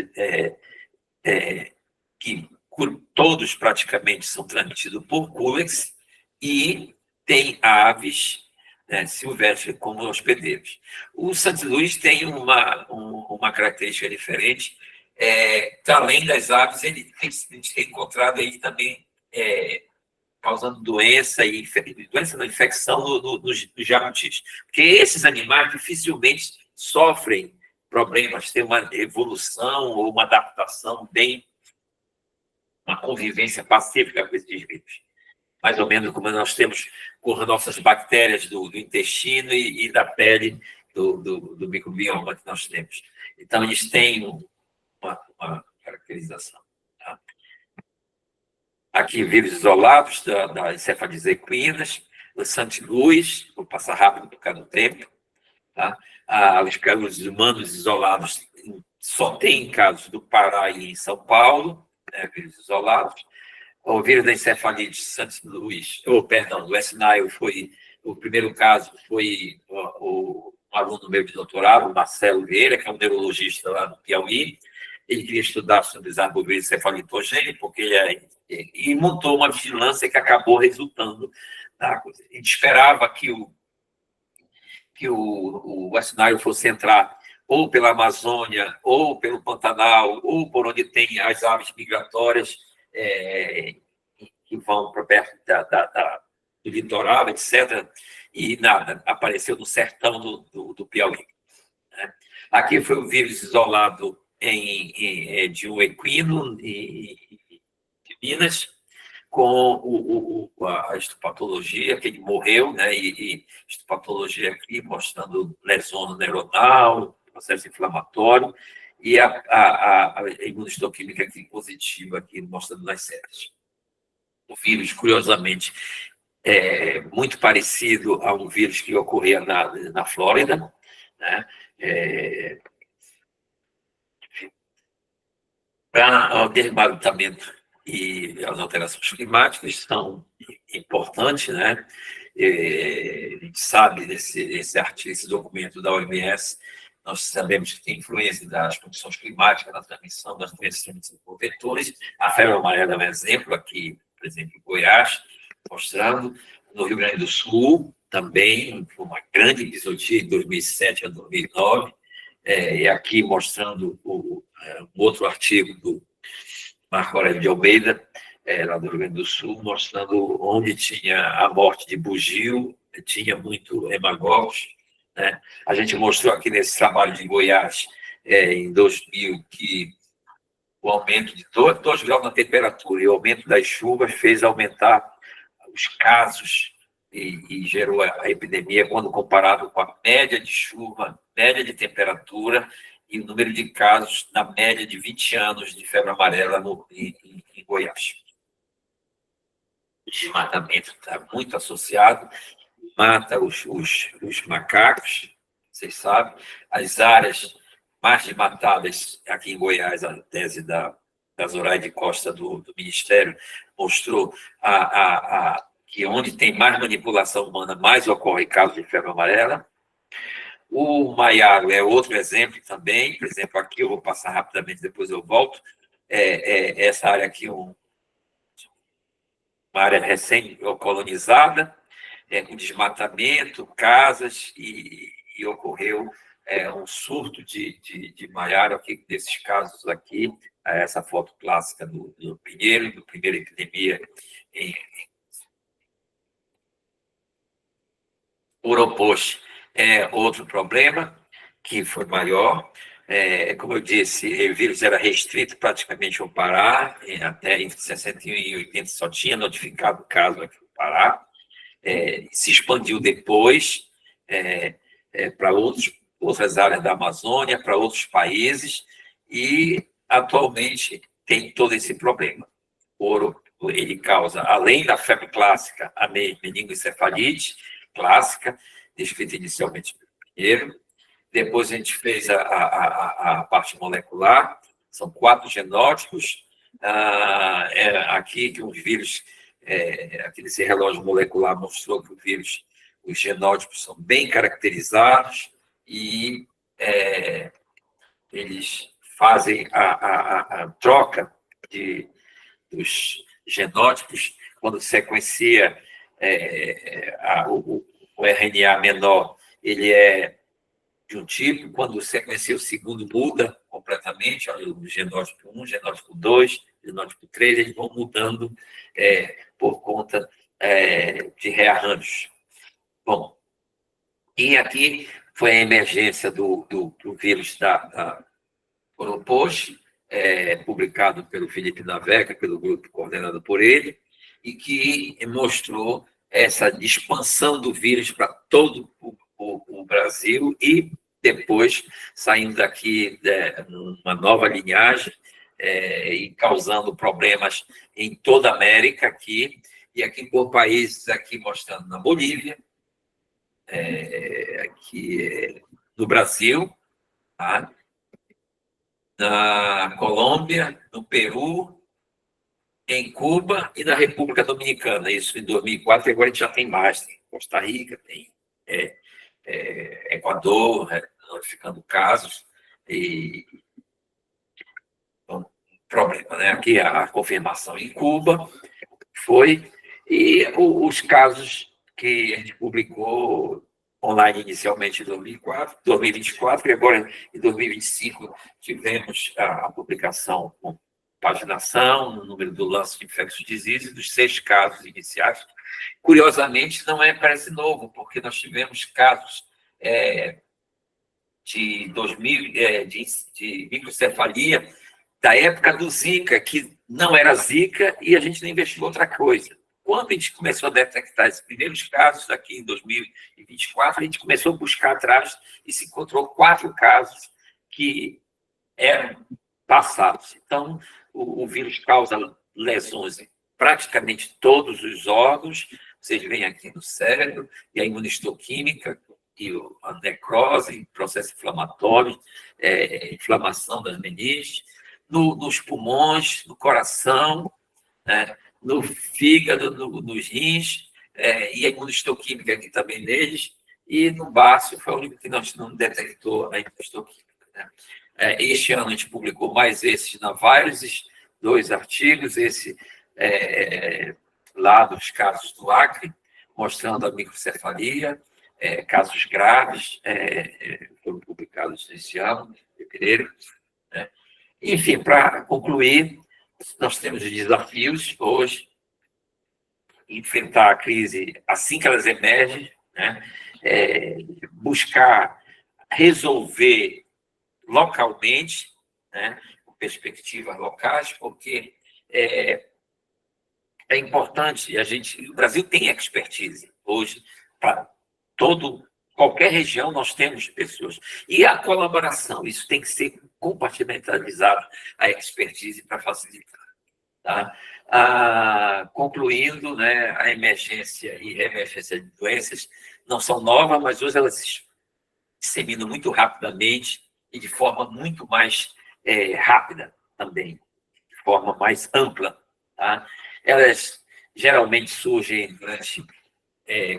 que todos praticamente são transmitidos por culex, e tem aves, né, silvestres como hospedeiros. O Santos Luís tem uma característica diferente, que além das aves, a gente tem encontrado aí também causando doença da infecção dos jabutis. Porque esses animais dificilmente sofrem problemas, têm uma evolução ou uma adaptação uma convivência pacífica com esses vírus. Mais ou menos como nós temos com as nossas bactérias do intestino e da pele do microbioma que nós temos. Então, eles têm uma caracterização. Tá? Aqui, vírus isolados da encefalites equinas, o Santos Luís, vou passar rápido por causa do tempo. Tá? Os humanos isolados só tem casos do Pará e em São Paulo, né, vírus isolados. O vírus da encefalite Santos Luís, do West Nile, o primeiro caso foi um aluno meu de doutorado, Marcelo Vieira, que é um neurologista lá no Piauí. Ele queria estudar sobre os arbovírus encefalitogênicos, porque e montou uma vigilância que acabou resultando na coisa. A gente esperava que o West Nile fosse entrar ou pela Amazônia, ou pelo Pantanal, ou por onde tem as aves migratórias que vão para perto do litoral, etc. E nada, apareceu no sertão do Piauí. Né? Aqui foi o vírus isolado de um equino de Minas, com a histopatologia, que ele morreu, né? E histopatologia aqui mostrando lesão neuronal, processo inflamatório, e a imunistoquímica aqui positiva, aqui mostrando nas séries. O vírus, curiosamente, é muito parecido a um vírus que ocorria na Flórida, né? Para o desmatamento e as alterações climáticas são importantes, né? A gente sabe desse documento da OMS, nós sabemos que tem influência das condições climáticas na transmissão das doenças transmitidas por vetores. A febre amarela é um exemplo aqui, por exemplo, em Goiás, mostrando. No Rio Grande do Sul, também, uma grande episodia em 2007 a 2009, e aqui mostrando um outro artigo do Marco Aurélio de Almeida, lá do Rio Grande do Sul, mostrando onde tinha a morte de bugio, tinha muito hemagogos, né? A gente mostrou aqui nesse trabalho de Goiás, em 2000, que o aumento de 2 graus na temperatura e o aumento das chuvas fez aumentar os casos e gerou a epidemia quando comparado com a média de chuva, média de temperatura e o número de casos na média de 20 anos de febre amarela em Goiás. O desmatamento está muito associado, mata os macacos, vocês sabem. As áreas mais desmatadas aqui em Goiás, a tese da Zoraide Costa do Ministério mostrou que onde tem mais manipulação humana, mais ocorre casos de febre amarela. O Maiaro é outro exemplo também. Por exemplo, aqui eu vou passar rapidamente, depois eu volto. Essa área aqui, uma área recém-colonizada, com desmatamento, casas, e ocorreu um surto de Maiaro aqui, desses casos aqui, essa foto clássica do Pinheiro, da primeira epidemia em Oropox. Outro problema que foi maior. Como eu disse, o vírus era restrito praticamente ao Pará, até entre 61 e 80 só tinha notificado o caso aqui no Pará. Se expandiu depois para outras áreas da Amazônia, para outros países, e atualmente tem todo esse problema. Ele causa, além da febre clássica, a meningoencefalite clássica, descrita inicialmente pelo Pinheiro. Depois a gente fez a parte molecular, são 4 genótipos. Aqui que os vírus, aqui nesse relógio molecular mostrou que os genótipos são bem caracterizados e eles fazem a troca dos genótipos quando sequencia o RNA menor, ele é de um tipo, quando sequencia o segundo, muda completamente, o genótipo 1, genótipo 2, genótipo 3, eles vão mudando por conta de rearranjos. Bom, e aqui foi a emergência do vírus da Oropox, publicado pelo Felipe Naveca, pelo grupo coordenado por ele, e que mostrou essa expansão do vírus para todo o Brasil e depois saindo daqui uma nova linhagem e causando problemas em toda a América aqui, e aqui por países, aqui mostrando na Bolívia, aqui no Brasil, tá? Na Colômbia, no Peru, em Cuba e na República Dominicana. Isso em 2004, e agora a gente já tem mais. Tem Costa Rica, tem Equador, notificando casos. E um problema, né? Aqui a confirmação em Cuba foi, e os casos que a gente publicou online inicialmente em 2024, e agora em 2025 tivemos a publicação com paginação, no número do Lancet Infectious Diseases, dos 6 casos iniciais. Curiosamente, não parece novo, porque nós tivemos casos de 2000, de microcefalia da época do Zika, que não era Zika, e a gente não investigou outra coisa. Quando a gente começou a detectar esses primeiros casos, aqui em 2024, a gente começou a buscar atrás e se encontrou 4 casos que eram passados. Então, o vírus causa lesões em praticamente todos os órgãos. Vocês veem aqui no cérebro, e a imunistoquímica, e a necrose, processo inflamatório, inflamação das meninges, nos pulmões, no coração, né, no fígado, nos rins, e a imunistoquímica aqui também neles, e no baço foi o único que nós não detectou a imunistoquímica. Né? Este ano a gente publicou mais esses na Viruses, 2 artigos, esse lá dos casos do Acre, mostrando a microcefalia, casos graves, foram publicados esse ano, em fevereiro. Né? Enfim, para concluir, nós temos desafios hoje, enfrentar a crise assim que elas emergem, né? Buscar resolver localmente, né? Com perspectivas locais, porque é importante, o Brasil tem expertise hoje para qualquer região nós temos pessoas. E a colaboração, isso tem que ser compartimentalizado, a expertise para facilitar. Tá? Concluindo, né, a emergência e reemergência de doenças não são novas, mas hoje elas se disseminam muito rapidamente e de forma muito mais rápida também, de forma mais ampla. Tá? Elas geralmente surgem durante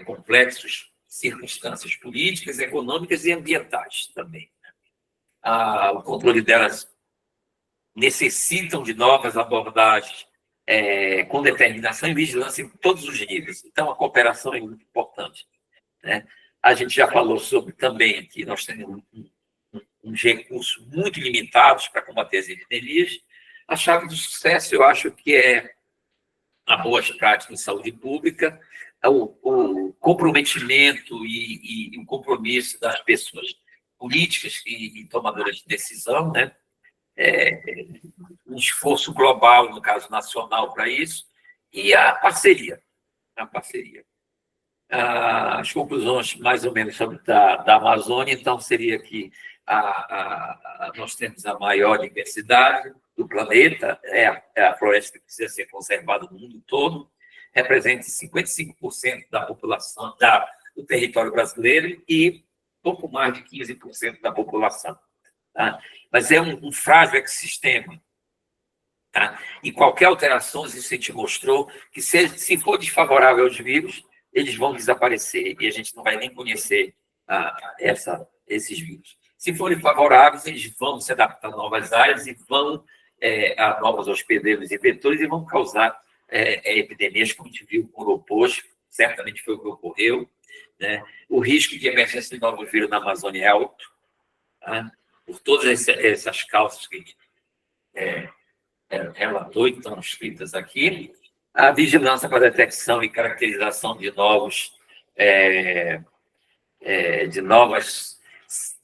complexos circunstâncias políticas, econômicas e ambientais também. O controle delas necessitam de novas abordagens com determinação e vigilância em todos os níveis. Então, a cooperação é muito importante, né? A gente já falou sobre também que nós temos uns recursos muito limitados para combater as epidemias. A chave do sucesso, eu acho que é a boas práticas em saúde pública, o comprometimento e o compromisso das pessoas políticas e tomadoras de decisão, né? Um esforço global, no caso nacional, para isso, e a parceria. As conclusões, mais ou menos, sobre da Amazônia, então, seria que nós temos a maior diversidade do planeta, a floresta que precisa ser conservada no mundo todo, representa 55% da população do território brasileiro e pouco mais de 15% da população. Tá? Mas é um frágil ecossistema. Tá? E qualquer alteração, isso a gente mostrou, que se for desfavorável aos vírus, eles vão desaparecer e a gente não vai nem conhecer esses vírus. Se forem favoráveis, eles vão se adaptar a novas áreas e vão a novos hospedeiros e vetores e vão causar epidemias, como a gente viu com o Opos, certamente foi o que ocorreu, né? O risco de emergência de novos vírus na Amazônia é alto, tá? Por todas essas causas que a gente relatou e estão escritas aqui. A vigilância para a detecção e caracterização de novos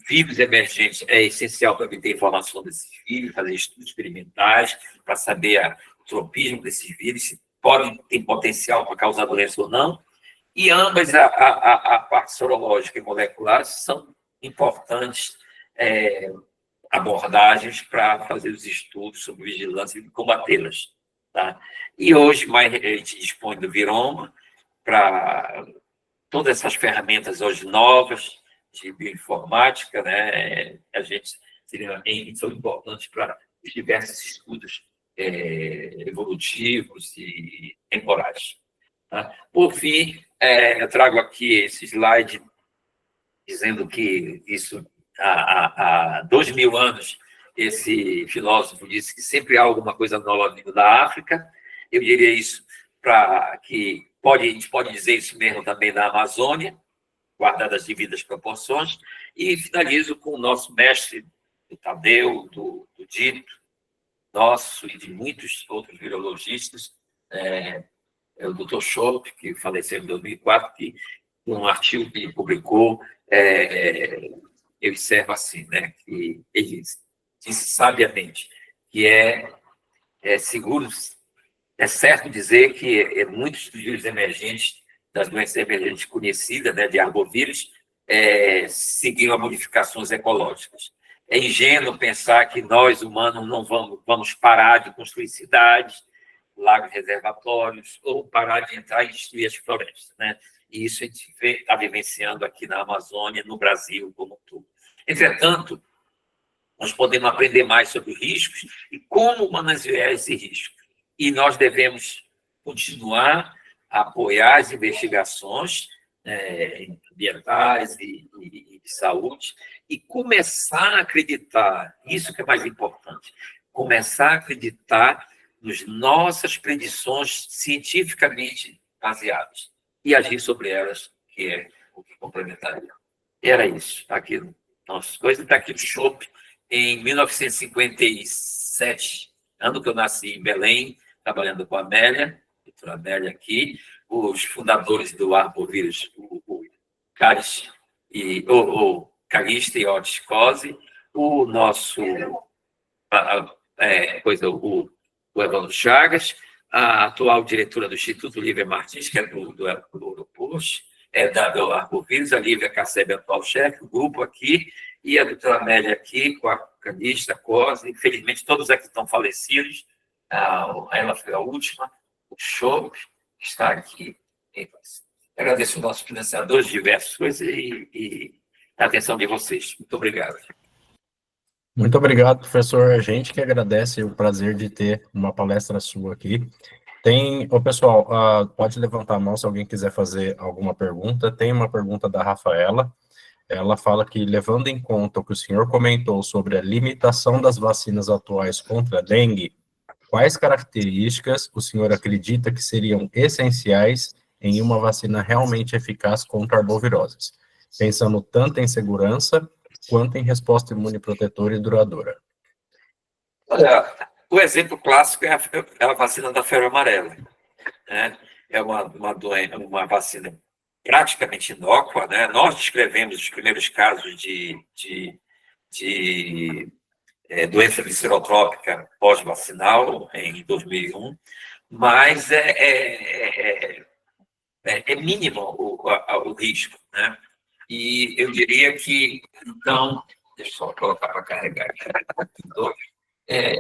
vírus emergentes é essencial para obter informação desses vírus, fazer estudos experimentais para saber o tropismo desses vírus, se podem ter potencial para causar doença ou não. E ambas, a parte sorológica e molecular, são importantes abordagens para fazer os estudos sobre vigilância e combatê-las. Tá? E hoje, mais a gente dispõe do Viroma para todas essas ferramentas hoje novas de bioinformática, né? São importantes para os diversos estudos evolutivos e temporais. Tá? Por fim, eu trago aqui esse slide dizendo que isso, há 2.000 anos, esse filósofo disse que sempre há alguma coisa nova vindo da África. Eu diria isso para que a gente pode dizer isso mesmo também da Amazônia, guardadas as devidas proporções. E finalizo com o nosso mestre, do Tadeu, do Dito, nosso e de muitos outros virologistas, o Dr. Schopp, que faleceu em 2004, que um artigo que ele publicou, eu observo assim, né, que ele disse sabiamente que é seguro, é certo dizer que muitos dos vírus emergentes, das doenças emergentes conhecidas, né, de arbovírus, seguiram modificações ecológicas. É ingênuo pensar que nós, humanos, não vamos parar de construir cidades, lagos reservatórios, ou parar de entrar e destruir as florestas, né? E isso a gente está vivenciando aqui na Amazônia, no Brasil como um todo. Entretanto, nós podemos aprender mais sobre os riscos e como manusear esse risco. E nós devemos continuar a apoiar as investigações ambientais e de saúde e começar a acreditar, isso que é mais importante, começar a acreditar nas nossas predições cientificamente baseadas e agir sobre elas, que é o que complementaria. Era isso. Aqui, nossas coisas, está aqui o Schopp, em 1957, ano que eu nasci em Belém, trabalhando com a Amélia, doutora Amélia aqui, os fundadores do arbovírus, o Calixto e Otis Cosi, o nosso o Evandro Chagas, a atual diretora do Instituto Lívia Martins, que é do Europos, do arbovírus, a Lívia Cassebe, atual chefe, o grupo aqui, e a doutora Amélia aqui, com a Calixto, a Cosi, infelizmente todos aqui estão falecidos, ela foi a última, o Schopp está aqui. Agradeço aos nossos financiadores, diversas coisas, e a atenção de vocês. Muito obrigado. Muito obrigado, professor. A gente que agradece o prazer de ter uma palestra sua aqui. Ô, pessoal, pode levantar a mão se alguém quiser fazer alguma pergunta. Tem uma pergunta da Rafaela. Ela fala que, levando em conta o que o senhor comentou sobre a limitação das vacinas atuais contra a dengue, quais características o senhor acredita que seriam essenciais em uma vacina realmente eficaz contra arboviroses, pensando tanto em segurança quanto em resposta imunoprotetora e duradoura? Olha, o exemplo clássico é a vacina da febre amarela, né? É uma vacina praticamente inócua, né? Nós descrevemos os primeiros casos de doença viscerotrópica pós-vacinal em 2001, mas é mínimo o risco, né? E eu diria que, então, deixa eu só colocar para carregar aqui.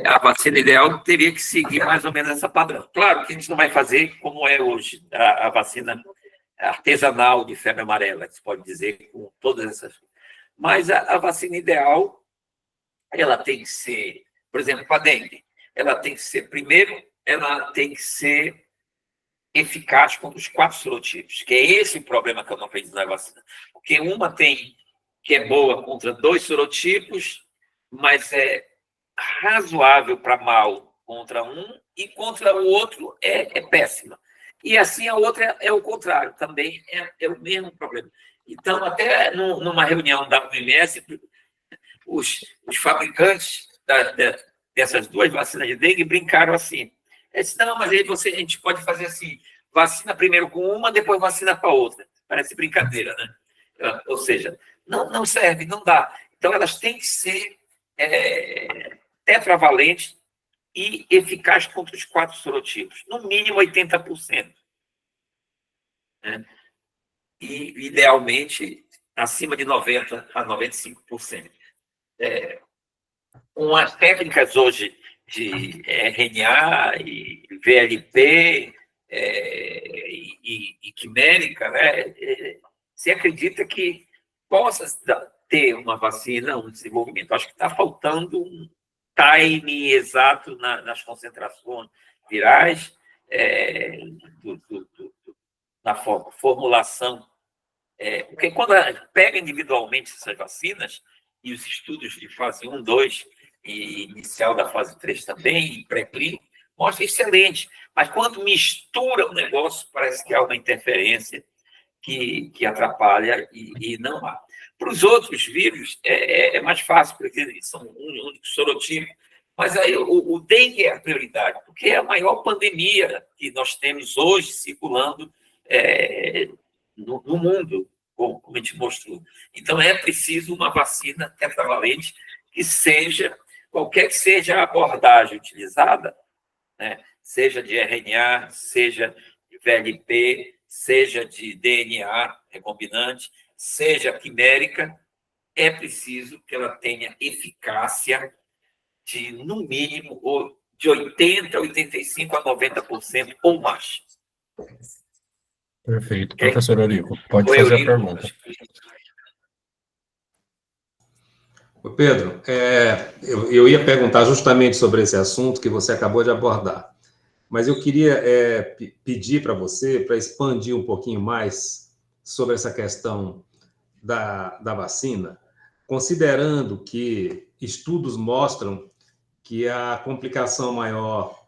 A vacina ideal teria que seguir mais ou menos essa padrão. Claro que a gente não vai fazer como é hoje, a vacina artesanal de febre amarela, que se pode dizer, com todas essas. Mas a vacina ideal, ela tem que ser, por exemplo, para a dengue, ela tem que ser, primeiro, ela tem que ser eficaz contra os 4 serotipos, que é esse o problema que eu não acredito na vacina. Porque uma tem que é boa contra 2 serotipos, mas é razoável para mal contra um, e contra o outro é péssima. E assim a outra é o contrário, também é o mesmo problema. Então, até numa reunião da OMS, os fabricantes dessas 2 vacinas de dengue brincaram assim. Eles disseram, não, mas aí a gente pode fazer assim, vacina primeiro com uma, depois vacina com a outra. Parece brincadeira, né? Ou seja, não serve, não dá. Então, elas têm que ser tetravalentes e eficazes contra os 4 serotipos, no mínimo 80%. Né? E, idealmente, acima de 90% a 95%. Com as técnicas hoje de RNA e VLP e quimérica, né, se acredita que possa ter uma vacina, um desenvolvimento. Acho que está faltando um time exato nas concentrações virais, na formulação. Porque quando pega individualmente essas vacinas, e os estudos de fase 1, 2, e inicial da fase 3 também, e pré-clínico, mostra excelente. Mas quando mistura o negócio, parece que há uma interferência que atrapalha e não há. Para os outros vírus, é mais fácil, porque eles são um único sorotipo. Mas aí o dengue é a prioridade, porque é a maior pandemia que nós temos hoje circulando no mundo, como a gente mostrou. Então, é preciso uma vacina tetravalente que seja, qualquer que seja a abordagem utilizada, né, seja de RNA, seja de VLP, seja de DNA recombinante, seja quimérica, é preciso que ela tenha eficácia de, no mínimo, de 80%, 85% a 90% ou mais. Perfeito. Okay? Professor Eurico, pode Oi, fazer a Eurico. pergunta. Pedro, eu ia perguntar justamente sobre esse assunto que você acabou de abordar, mas eu queria pedir para você, para expandir um pouquinho mais sobre essa questão da vacina, considerando que estudos mostram que a complicação maior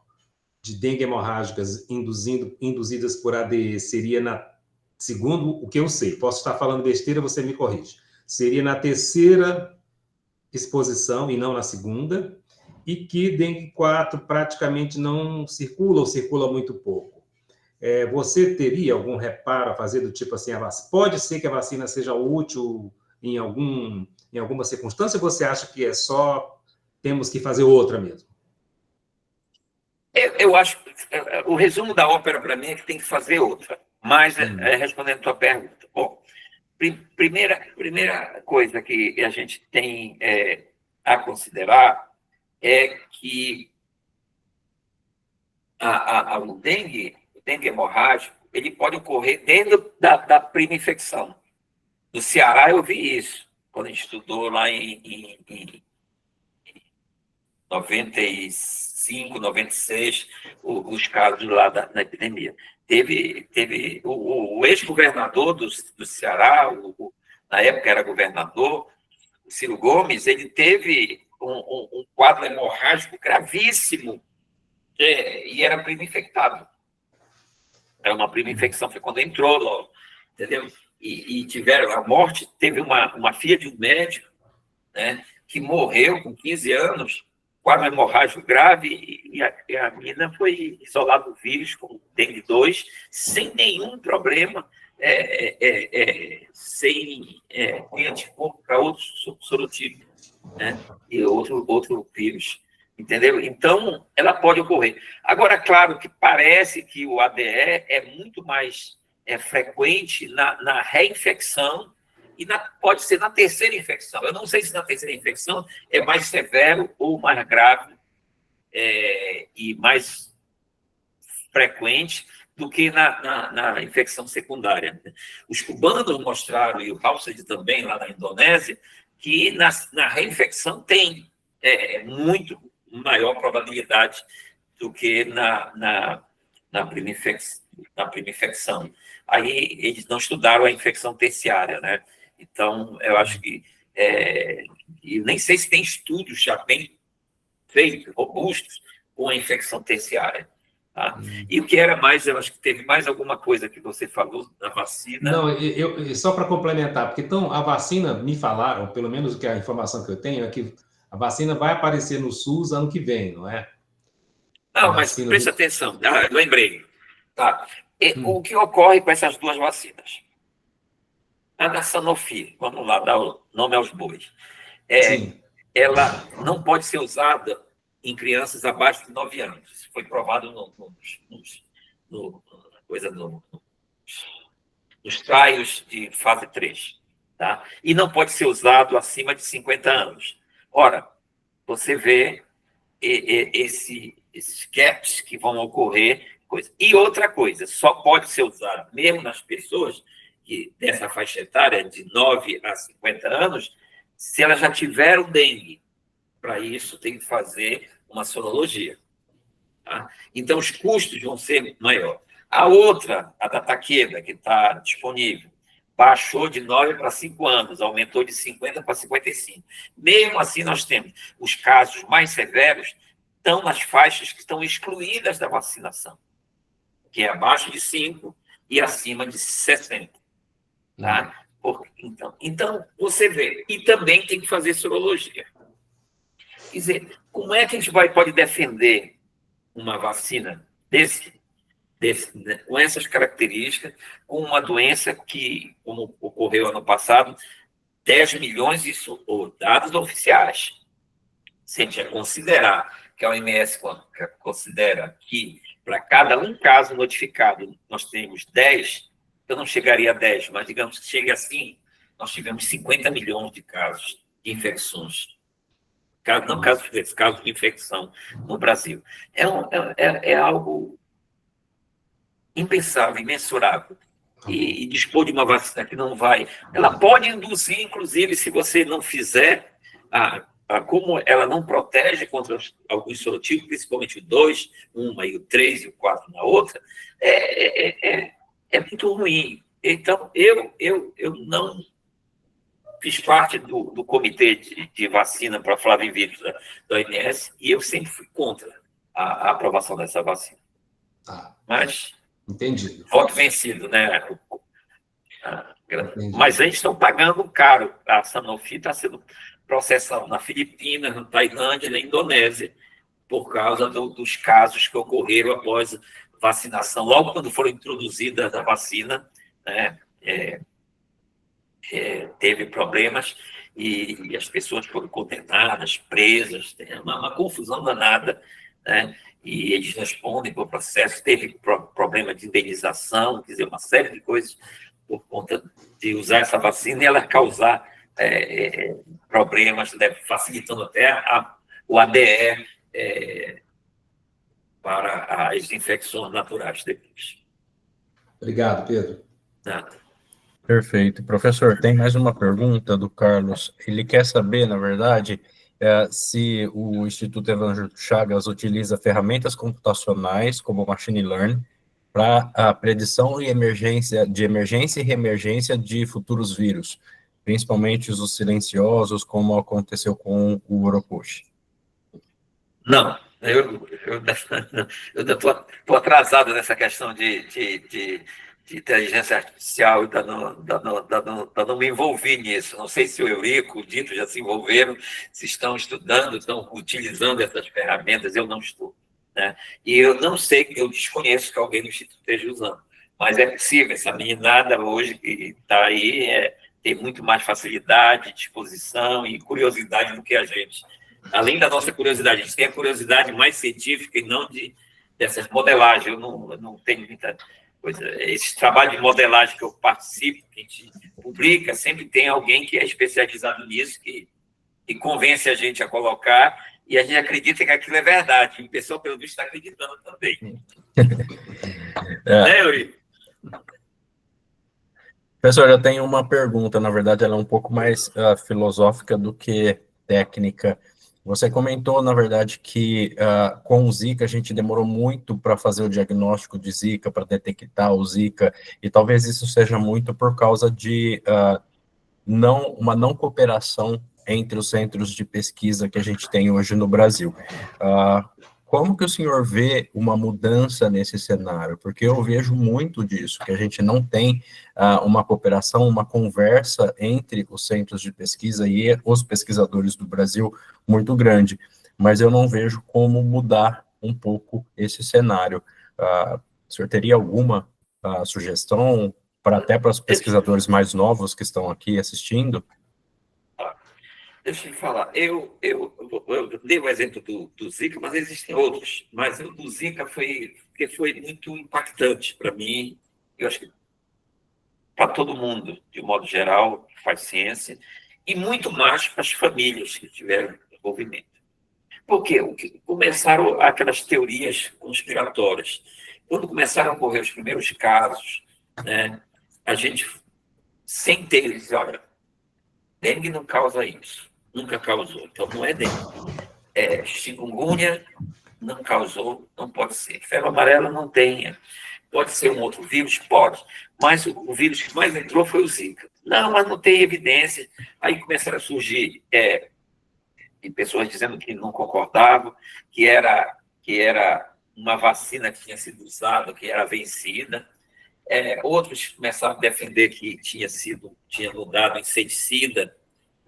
de dengue hemorrágicas induzidas por ADE seria segundo o que eu sei, posso estar falando besteira, você me corrige, seria na terceira exposição e não na segunda, e que dengue 4 praticamente não circula ou circula muito pouco. Você teria algum reparo a fazer do tipo assim, pode ser que a vacina seja útil em alguma circunstância, ou você acha que temos que fazer outra mesmo? Eu acho que o resumo da ópera para mim é que tem que fazer outra. Mas, respondendo a tua pergunta, bom, primeira coisa que a gente tem a considerar é que o dengue hemorrágico, ele pode ocorrer desde da prima infecção. No Ceará, eu vi isso, quando a gente estudou lá em 96, 95, 96, os casos lá da epidemia. Teve o ex-governador do Ceará, na época era governador, o Ciro Gomes, ele teve um quadro hemorrágico gravíssimo, e era primo infectado. Era uma prima infecção, foi quando entrou logo, entendeu? E tiveram a morte, teve uma filha de um médico, né, que morreu com 15 anos, quadro hemorrágico grave, e a menina foi isolada do vírus com dengue 2, sem nenhum problema, sem anticorpo para outro sorotipo, né, e outro vírus, entendeu? Então, ela pode ocorrer. Agora, claro que parece que o ADE é muito mais frequente na reinfecção, e pode ser na terceira infecção. Eu não sei se na terceira infecção é mais severo ou mais grave, e mais frequente do que na infecção secundária. Os cubanos mostraram, e o Halsted também, lá na Indonésia, que na reinfecção tem muito maior probabilidade do que na prima infecção. Aí eles não estudaram a infecção terciária, né? Então, eu acho que... e nem sei se tem estudos já bem feitos, robustos, com a infecção terciária. Tá? E o que era mais, eu acho que teve mais alguma coisa que você falou da vacina. Não, só para complementar, porque então a vacina, me falaram, pelo menos a informação que eu tenho, é que a vacina vai aparecer no SUS ano que vem, não é? Não, mas preste atenção, lembrei. Tá. O que ocorre com essas duas vacinas? A da Sanofi, vamos lá, dar o nome aos bois. Ela não pode ser usada em crianças abaixo de 9 anos. Isso foi provado nos trials de fase 3. Tá? E não pode ser usado acima de 50 anos. Ora, você vê esses gaps que vão ocorrer. E outra coisa, só pode ser usado mesmo nas pessoas dessa faixa etária, de 9 a 50 anos, se elas já tiveram dengue. Para isso, tem que fazer uma sorologia. Tá? Então, os custos vão ser maiores. A outra, a da Takeda, que está disponível, baixou de 9 para 5 anos, aumentou de 50 para 55. Mesmo assim, nós temos os casos mais severos, estão nas faixas que estão excluídas da vacinação, que é abaixo de 5 e acima de 60. Tá? Então, você vê. E também tem que fazer sorologia. Quer dizer, como é que a gente pode defender uma vacina com essas características, com uma doença que, como ocorreu ano passado, 10 milhões, isso, dados oficiais. Se a gente considerar que a OMS considera que para cada um caso notificado nós temos 10, eu não chegaria a 10, mas digamos que chegue assim, nós tivemos 50 milhões de casos de infecções. Não casos de infecção no Brasil. É algo impensável, imensurável. E dispor de uma vacina que não vai... Ela pode induzir, inclusive, se você não fizer, como ela não protege contra alguns sorotipos, principalmente o 2, uma, e o 3 e o 4 na outra, é muito ruim. Então, eu não fiz parte do comitê de vacina para flavivírus da OMS, e eu sempre fui contra a aprovação dessa vacina. Mas, entendido. Voto vencido, né? Mas eles estão pagando caro. A Sanofi está sendo processada na Filipinas, na Tailândia, na Indonésia, por causa dos casos que ocorreram após vacinação. Logo quando foram introduzidas a vacina, né, teve problemas e as pessoas foram condenadas, presas, tem uma confusão danada, né? E eles respondem por processo, teve problema de indenização, quer dizer, uma série de coisas por conta de usar essa vacina e ela causar problemas, né, facilitando até o ADE para as infecções naturais depois. Obrigado, Pedro. Nada. Perfeito. Professor, tem mais uma pergunta do Carlos. Ele quer saber, na verdade, se o Instituto Evandro Chagas utiliza ferramentas computacionais como machine learning para a predição e emergência e reemergência de futuros vírus, principalmente os silenciosos, como aconteceu com o Oropush. Não, eu estou atrasado nessa questão de inteligência artificial, e não me envolvi nisso. Não sei se o Eurico, o Dito já se envolveram, se estão estudando, estão utilizando essas ferramentas, eu não estou. Né? E eu não sei, eu desconheço que alguém no Instituto esteja usando, mas é possível. Essa meninada hoje que está aí tem muito mais facilidade, disposição e curiosidade do que a gente. Além da nossa curiosidade, a gente tem a curiosidade mais científica e não dessas modelagens. Eu não tenho muita coisa. Esse trabalho de modelagem que eu participo, que a gente publica, sempre tem alguém que é especializado nisso, que convence a gente a colocar, e a gente acredita que aquilo é verdade. E o pessoal, pelo visto, está acreditando também. Né, Yuri? Professor, eu tenho uma pergunta, na verdade, ela é um pouco mais filosófica do que técnica. Você comentou, na verdade, que com o Zika a gente demorou muito para fazer o diagnóstico de Zika, para detectar o Zika, e talvez isso seja muito por causa de uma não cooperação entre os centros de pesquisa que a gente tem hoje no Brasil. Como que o senhor vê uma mudança nesse cenário? Porque eu vejo muito disso, que a gente não tem uma cooperação, uma conversa entre os centros de pesquisa e os pesquisadores do Brasil muito grande, mas eu não vejo como mudar um pouco esse cenário. O senhor teria alguma sugestão até para os pesquisadores mais novos que estão aqui assistindo? Deixa eu falar. Eu dei o exemplo do Zika, mas existem outros. Mas o do Zika foi muito impactante para mim. Eu acho que para todo mundo, de modo geral, que faz ciência, e muito mais para as famílias que tiveram envolvimento. Por quê? Começaram aquelas teorias conspiratórias. Quando começaram a ocorrer os primeiros casos, né, a gente, sem ter, disse, olha, dengue não causa isso, nunca causou, então não é dengue. Chikungunya não causou, não pode ser. Febre amarela não tem. Pode ser um outro vírus? Pode. Mas o vírus que mais entrou foi o Zika. Não, mas não tem evidência. Aí começaram a surgir e pessoas dizendo que não concordavam, que era uma vacina que tinha sido usada, que era vencida. Outros começaram a defender que tinha mudado inseticida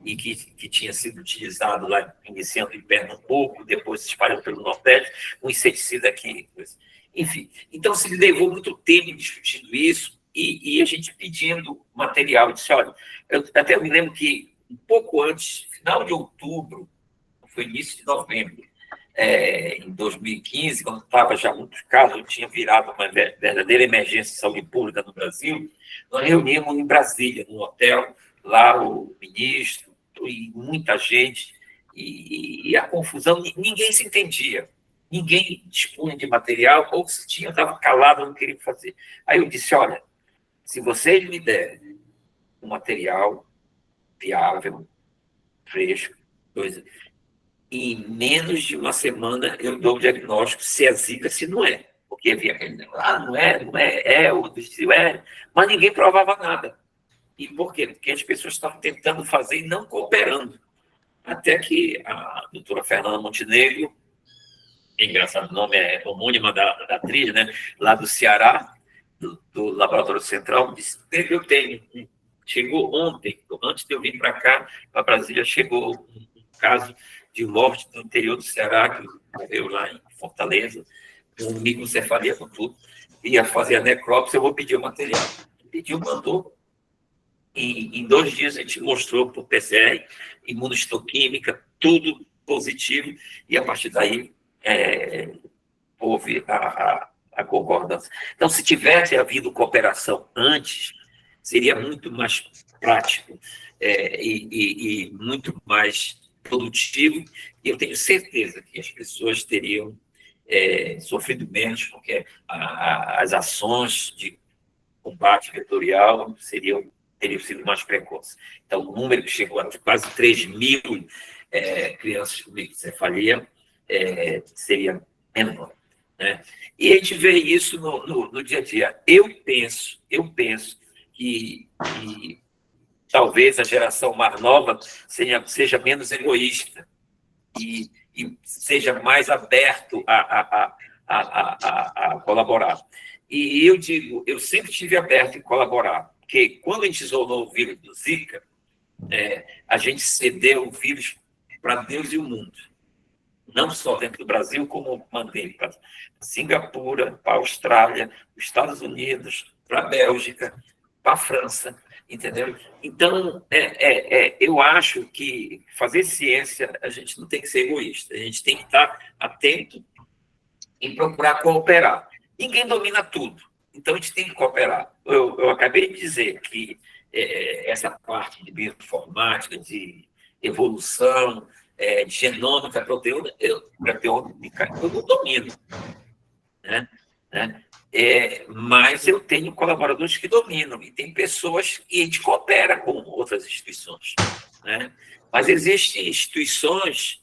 e que tinha sido utilizado lá, iniciando em Pernambuco, depois se espalhou pelo Nordeste, um inseticida que... Enfim, então se levou muito tempo discutindo isso e a gente pedindo material. Eu disse, olha, eu até me lembro que um pouco antes, final de outubro, foi início de novembro, em 2015, quando estava já muitos casos, tinha virado uma verdadeira emergência de saúde pública no Brasil, nós reunimos em Brasília, num hotel, lá o ministro e muita gente, e a confusão, ninguém se entendia, ninguém dispunha de material, ou se tinha, estava calado, não queria fazer. Aí eu disse, olha, se vocês me derem um material viável, fresco, coisa, em menos de uma semana eu dou o diagnóstico se é Zika, se não é. Porque havia aquele negócio, não é, outro disse, mas ninguém provava nada. E por quê? Porque as pessoas estavam tentando fazer e não cooperando. Até que a doutora Fernanda Montenegro, engraçado o nome, é homônima da atriz, né, lá do Ceará, do Laboratório Central, disse, eu tenho. Chegou ontem, antes de eu vir para cá, para Brasília, chegou um caso de morte no interior do Ceará, que morreu lá em Fortaleza, com microcefalia, com tudo, ia fazer a necrópsia, eu vou pedir o material. Pediu, mandou. Em 2 dias a gente mostrou por PCR, imunohistoquímica, tudo positivo, e a partir daí houve a concordância. Então, se tivesse havido cooperação antes, seria muito mais prático e muito mais produtivo, e eu tenho certeza que as pessoas teriam sofrido menos, porque as ações de combate vetorial teriam sido mais precoces. Então, o número que chegou a quase 3 mil crianças com microcefalia seria menor, né? E a gente vê isso no dia a dia. Eu penso que talvez a geração mais nova seja menos egoísta e seja mais aberto a colaborar. E eu digo, eu sempre estive aberto em colaborar, porque quando a gente isolou o vírus do Zika, a gente cedeu o vírus para Deus e o mundo. Não só dentro do Brasil, como mandei para Singapura, para a Austrália, para os Estados Unidos, para a Bélgica, para a França, entendeu? Então, eu acho que fazer ciência, a gente não tem que ser egoísta, a gente tem que estar atento em procurar cooperar. Ninguém domina tudo, então a gente tem que cooperar. Eu acabei de dizer que essa parte de bioinformática, de evolução, de genômica, proteômica, eu não domino, né? Mas eu tenho colaboradores que dominam, e tem pessoas que a gente coopera com outras instituições, né? Mas existem instituições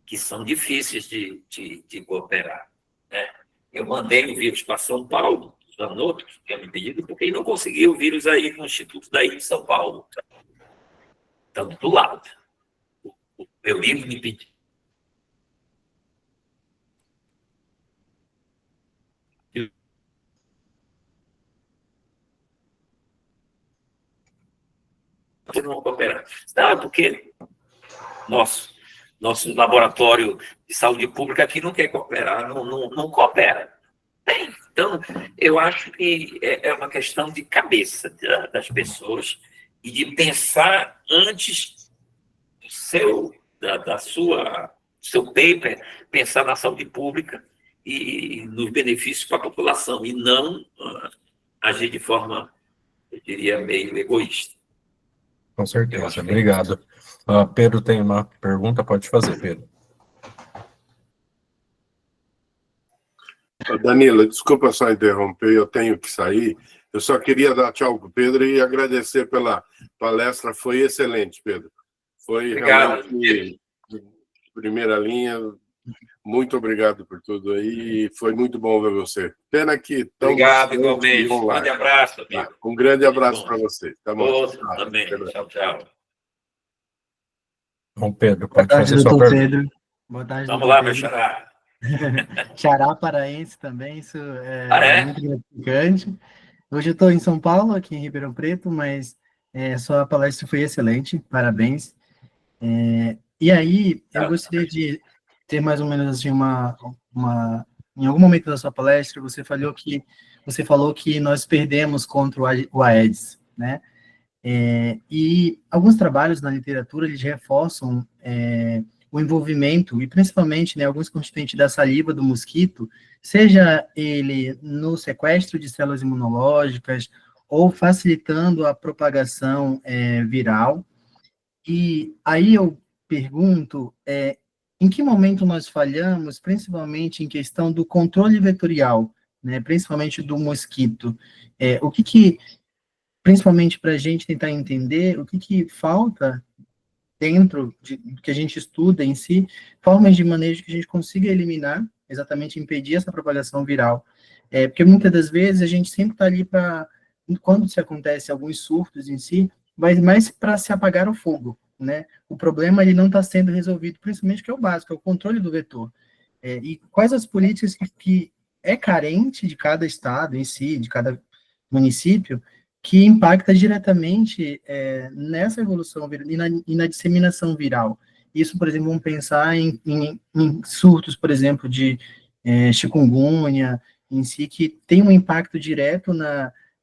que são difíceis de cooperar, né? Eu mandei o vírus para São Paulo, Zanotto, que tinha me pedido, porque ele não conseguiu o vírus aí no Instituto daí de São Paulo. Estamos do lado. O meu livro me pediu. Vocês não vão cooperar. Não, porque nosso laboratório de saúde pública aqui não quer cooperar, não coopera. Então, eu acho que é uma questão de cabeça das pessoas e de pensar antes do seu paper, pensar na saúde pública e nos benefícios para a população, e não agir de forma, eu diria, meio egoísta. Com certeza, obrigado. Pedro tem uma pergunta, pode fazer, Pedro. Danilo, desculpa só interromper, eu tenho que sair. Eu só queria dar tchau para o Pedro e agradecer pela palestra, foi excelente, Pedro. Foi Obrigado. Realmente de primeira linha. Muito obrigado por tudo aí, foi muito bom ver você. Pena que obrigado, igualmente. Um grande abraço, amigo. Um grande abraço para você. Tá bom. Outro também. Tchau, tchau. Bom, Pedro, pode fazer sua pergunta. Pedro. Boa tarde, vamos lá, meu xará. Xará paraense também, isso é muito gratificante. Hoje eu estou em São Paulo, aqui em Ribeirão Preto, mas sua palestra foi excelente, parabéns. E aí, eu gostaria de ter mais ou menos assim em algum momento da sua palestra, você falou que nós perdemos contra o Aedes, né? E alguns trabalhos na literatura, eles reforçam o envolvimento, e principalmente, né, alguns constituintes da saliva do mosquito, seja ele no sequestro de células imunológicas, ou facilitando a propagação viral. E aí eu pergunto, em que momento nós falhamos, principalmente em questão do controle vetorial, né, principalmente do mosquito? O que principalmente para a gente tentar entender o que falta dentro do que a gente estuda em si, formas de manejo que a gente consiga eliminar, exatamente impedir essa propagação viral. Porque muitas das vezes a gente sempre está ali para, quando se acontece alguns surtos em si, mas mais para se apagar o fogo, né? O problema ele não está sendo resolvido, principalmente que é o básico, é o controle do vetor. E quais as políticas que é carente de cada estado em si, de cada município, que impacta diretamente nessa evolução viral e na disseminação viral. Isso, por exemplo, vamos pensar em surtos, por exemplo, de chikungunya, em si, que tem um impacto direto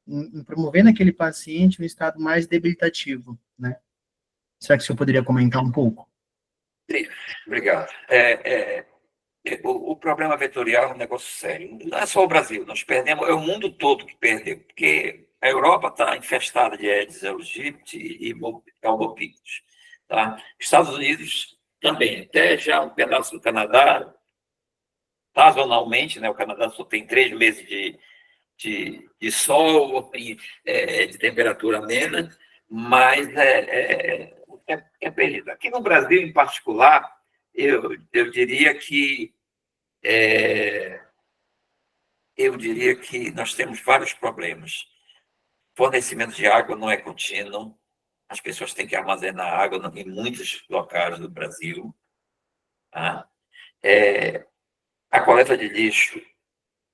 em promover naquele paciente um estado mais debilitativo, né? Será que o senhor poderia comentar um pouco? Obrigado. O problema vetorial é um negócio sério. Não é só o Brasil, nós perdemos, é o mundo todo que perdeu, porque a Europa está infestada de Aedes aegypti e albopictus. Tá? Estados Unidos também, até já um pedaço do Canadá, sazonalmente, né? O Canadá só tem 3 meses de sol e de temperatura amena, mas perdido. Aqui no Brasil, em particular, eu diria que nós temos vários problemas. Fornecimento de água não é contínuo, as pessoas têm que armazenar água em muitos locais do Brasil. Tá? A coleta de lixo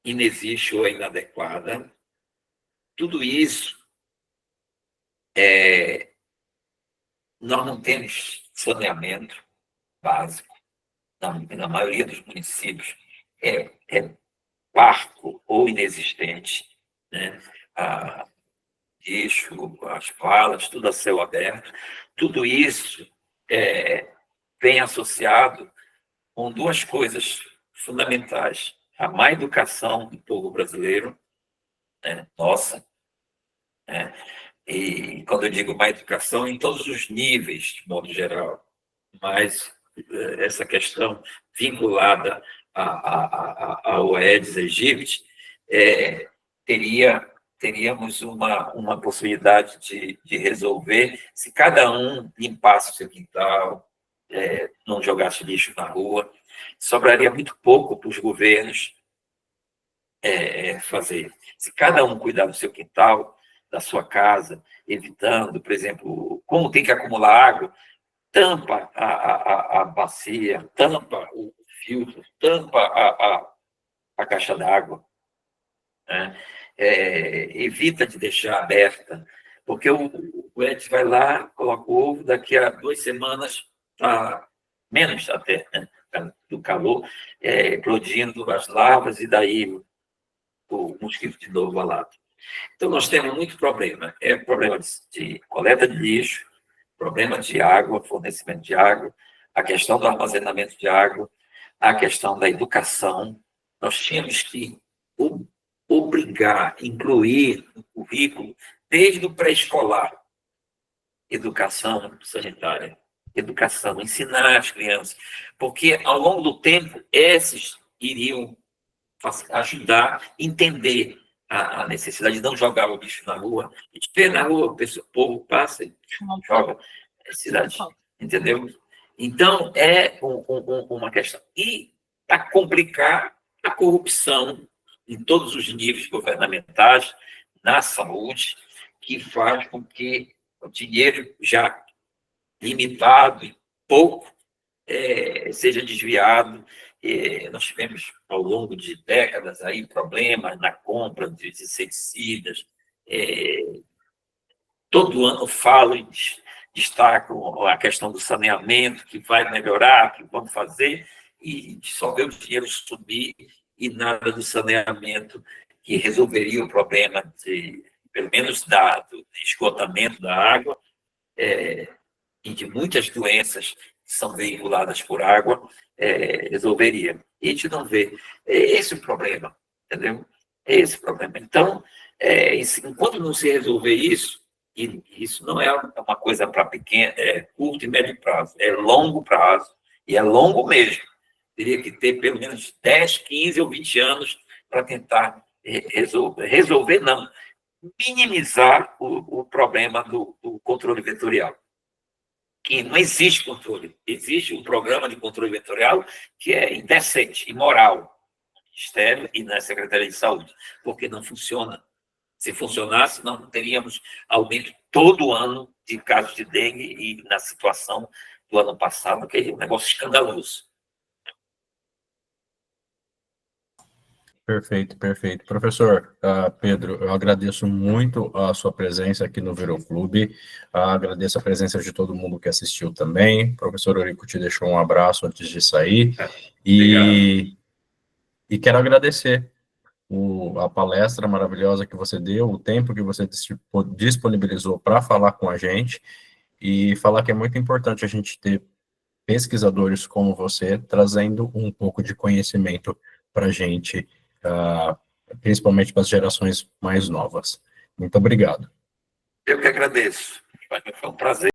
inexiste ou é inadequada. Tudo isso, nós não temos saneamento básico. Na maioria dos municípios é parco ou inexistente, né? Lixo, as valas, tudo a céu aberto. Tudo isso vem associado com duas coisas fundamentais: a má educação do povo brasileiro, né? Nossa, né? E quando eu digo má educação, em todos os níveis, de modo geral, mas essa questão vinculada ao Aedes aegypti, teríamos uma possibilidade de resolver se cada um limpasse o seu quintal, não jogasse lixo na rua. Sobraria muito pouco para os governos fazer. Se cada um cuidar do seu quintal, da sua casa, evitando, por exemplo, como tem que acumular água, tampa a bacia, tampa o filtro, tampa a caixa d'água, né? Evita de deixar aberta, porque o Aedes vai lá, coloca o ovo, daqui a 2 semanas, menos até, né, do calor, eclodindo as larvas, e daí o mosquito de novo alado. Então, nós temos muito problema. Problema de coleta de lixo, problema de água, fornecimento de água, a questão do armazenamento de água, a questão da educação. Nós tínhamos que obrigar, incluir no currículo, desde o pré-escolar, educação sanitária, educação, ensinar as crianças, porque, ao longo do tempo, esses iriam ajudar a entender a necessidade de não jogar o lixo na rua. A gente vê na rua, o povo passa e joga na cidade, entendeu? Então, uma questão. E, para complicar, a corrupção em todos os níveis governamentais, na saúde, que faz com que o dinheiro já limitado e pouco seja desviado. Nós tivemos, ao longo de décadas, aí, problemas na compra de inseticidas. Todo ano falo e destaco a questão do saneamento, que vai melhorar, que vamos fazer, e só vê o dinheiro subir e nada do saneamento, que resolveria o problema, pelo menos do esgotamento da água, e de muitas doenças que são veiculadas por água, resolveria. E a gente não vê. Esse é o problema, entendeu? Esse é o problema. Então, enquanto não se resolver isso, e isso não é uma coisa para curto e médio prazo, é longo prazo, e é longo mesmo. Teria que ter pelo menos 10, 15 ou 20 anos para tentar resolver, não, minimizar o problema do controle vetorial. Que não existe controle. Existe um programa de controle vetorial que é indecente, imoral, no Ministério e na Secretaria de Saúde, porque não funciona. Se funcionasse, não teríamos aumento todo ano de casos de dengue, e na situação do ano passado, que é um negócio escandaloso. Perfeito, perfeito. Professor Pedro, eu agradeço muito a sua presença aqui no Viroclube, agradeço a presença de todo mundo que assistiu também. O professor Eurico te deixou um abraço antes de sair, e quero agradecer a palestra maravilhosa que você deu, o tempo que você disponibilizou para falar com a gente, e falar que é muito importante a gente ter pesquisadores como você, trazendo um pouco de conhecimento para a gente, principalmente para as gerações mais novas. Muito obrigado. Eu que agradeço. Foi um prazer.